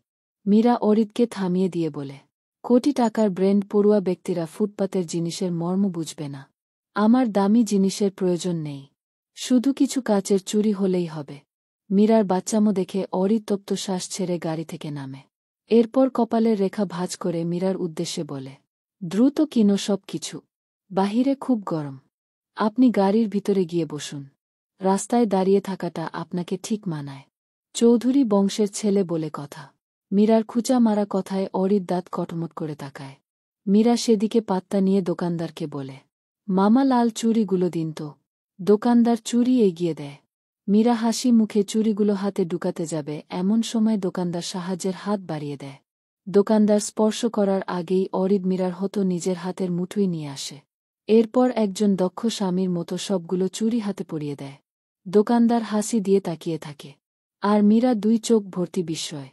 মীরা অরিদকে থামিয়ে দিয়ে বলে, কোটি টাকার ব্র্যান্ড পড়ুয়া ব্যক্তিরা ফুটপাতের জিনিসের মর্ম বুঝবে না। আমার দামি জিনিসের প্রয়োজন নেই, শুধু কিছু কাচের চুড়ি হলেই হবে। মীরার বাচ্চামো দেখে অরিদ তপ্ত শ্বাস ছেড়ে গাড়ি থেকে নামে। এরপর কপালের রেখা ভাঁজ করে মীরার উদ্দেশ্যে বলে, দ্রুত কিনো সব কিছু, বাহিরে খুব গরম। আপনি গাড়ির ভিতরে গিয়ে বসুন। রাস্তায় দাঁড়িয়ে থাকাটা আপনাকে ঠিক মানায়। চৌধুরী বংশের ছেলে বলে কথা। মীরার খুঁচা মারা কথায় অরির দাঁত কটমট করে তাকায়। মীরা সেদিকে পাত্তা নিয়ে দোকানদারকে বলে, মামা লাল চুড়িগুলো দিন তো। দোকানদার চুড়ি এগিয়ে দেয়। মীরা হাসি মুখে চুড়িগুলো হাতে ঢুকাতে যাবে এমন সময় দোকানদার সাহায্যের হাত বাড়িয়ে দেয়। দোকানদার স্পর্শ করার আগেই অরিদ মীরার হতো নিজের হাতের মুঠোয় নিয়ে আসে। এরপর একজন দক্ষ স্বামীর মতো সবগুলো চুড়ি হাতে পরিয়ে দেয়। দোকানদার হাসি দিয়ে তাকিয়ে থাকে। আর মীরা দুই চোখ ভর্তি বিস্ময়।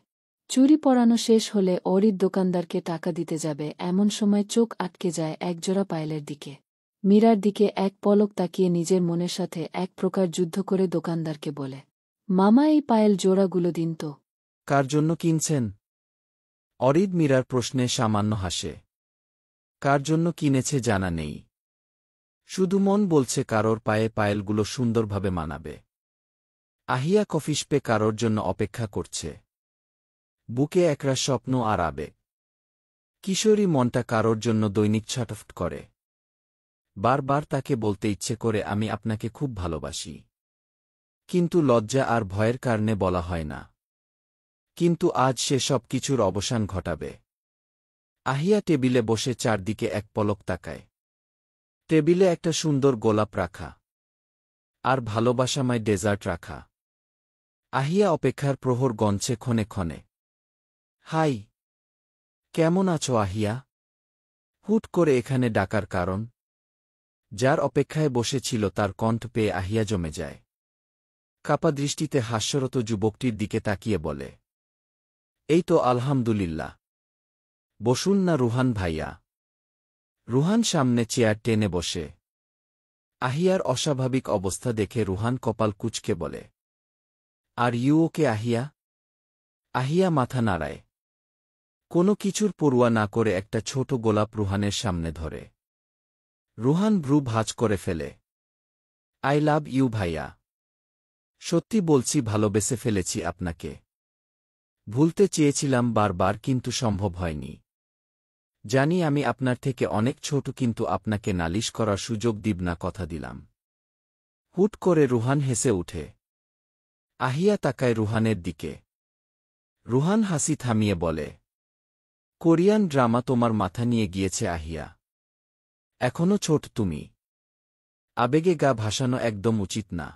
চুরি পরানো শেষ হলে অরিদ দোকানদারকে টাকা দিতে যাবে এমন সময় চোখ আটকে যায় একজোড়া পায়েলের দিকে। মীরার দিকে এক পলক তাকিয়ে নিজের মনের সাথে এক প্রকার যুদ্ধ করে দোকানদারকে বলে, মামা এই পায়েল জোড়াগুলো দিন তো। কার জন্য কিনছেন? অরিদ মীরার প্রশ্নে সামান্য হাসে। কার জন্য কিনেছে জানা নেই, শুধু মন বলছে কারোর পায়ে পায়েলগুলো সুন্দরভাবে মানাবে। আহিয়া কফিশপে কারোর জন্য অপেক্ষা করছে। বুকে একরা স্বপ্ন আর আবেগ। কিশোরী মনটা কারোর জন্য দৈনিক ছটফট করে। বারবার তাকে বলতে ইচ্ছে করে আমি আপনাকে খুব ভালোবাসি, কিন্তু লজ্জা আর ভয়ের কারণে বলা হয় না। কিন্তু আজ সে সব কিছুর অবসান ঘটাবে। আহিয়া টেবিলে বসে চারদিকে এক পলক তাকায়। টেবিলে একটা সুন্দর গোলাপ রাখা, আর ভালোবাসাময় ডেজার্ট রাখা। আহিয়া অপেক্ষার প্রহর গণছে ক্ষণে ক্ষণে। হাই, কেমন আছো আহিয়া? হুট করে এখানে ডাকার কারণ? যার অপেক্ষায় বসেছিল তার কণ্ঠ পেয়ে আহিয়া জমে যায়। কাপা দৃষ্টিতে হাস্যরত যুবকটির দিকে তাকিয়ে বলে, এই তো আলহামদুলিল্লাহ। বসুন না রুহান ভাইয়া। রুহান সামনে চেয়ার টেনে বসে। আহিয়ার অস্বাভাবিক অবস্থা দেখে রুহান কপাল কুঁচকে বলে, আর ইউ ওকে আহিয়া? আহিয়া মাথা নাড়ায়। কোনো কিছুর পড়ুয়া না করে একটা ছোট গোলাপ রুহানের সামনে ধরে। রুহান ভ্রু ভাঁজ করে ফেলে। আই লাভ ইউ ভাইয়া। সত্যি বলছি ভালোবেসে ফেলেছি আপনাকে। ভুলতে চেয়েছিলাম বারবার কিন্তু সম্ভব হয়নি। জানি আমি আপনার থেকে অনেক ছোট কিন্তু আপনাকে নালিশ করার সুযোগ দিব না, কথা দিলাম। হুট করে রুহান হেসে উঠে। আহিয়া তাকায় রুহানের দিকে। রুহান হাসি থামিয়ে বলে, কোরিয়ান ড্রামা তোমার মাথা নিয়ে গিয়েছে আহিয়া। এখনো ছোট তুমি। আবেগে গা ভাসানো একদম উচিত না।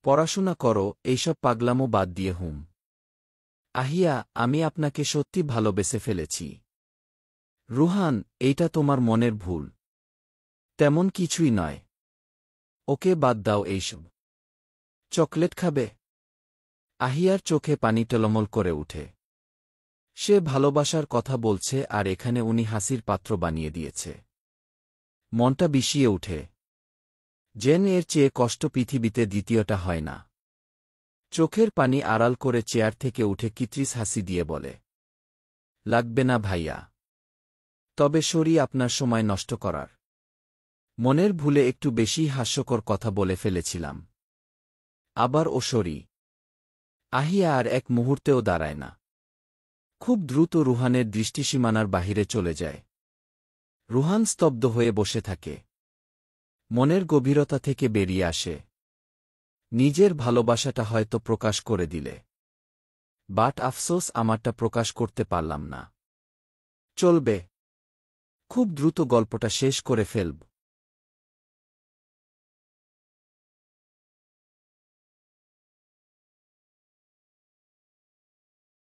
পড়াশোনা করো, এইসব পাগলামো বাদ দিয়ে হুম। আহিয়া, আমি আপনাকে সত্যি ভালোবেসে ফেলেছি। রুহান, এইটা তোমার মনের ভুল। তেমন কিছুই নয়। ওকে বাদ দাও এইসব। চকলেট খাবে? আহিয়ার চোখে পানি টলমল করে উঠে। সে ভালোবাসার কথা বলছে আর এখানে উনি হাসির পাত্র বানিয়ে দিয়েছে। মনটা বিষিয়ে উঠে। জেন এর চেয়ে কষ্ট পৃথিবীতে দ্বিতীয়টা হয় না। চোখের পানি আড়াল করে চেয়ার থেকে উঠে কিত্রিস হাসি দিয়ে বলে, লাগবে না ভাইয়া। তবে সরি আপনার সময় নষ্ট করার। মনের ভুলে একটু বেশি হাস্যকর কথা বলে ফেলেছিলাম। আবার ও সরি। আহিয়া আর এক মুহূর্তেও দাঁড়ায় না। খুব দ্রুত রুহানের দৃষ্টিসীমানার বাহিরে চলে যায়। রুহান স্তব্ধ হয়ে বসে থাকে। মনের গভীরতা থেকে বেরিয়ে আসে, নিজের ভালোবাসাটা হয়তো প্রকাশ করে দিলে। বাট আফসোস, আমারটা প্রকাশ করতে পারলাম না। চলবে। খুব দ্রুত গল্পটা শেষ করে ফেলব।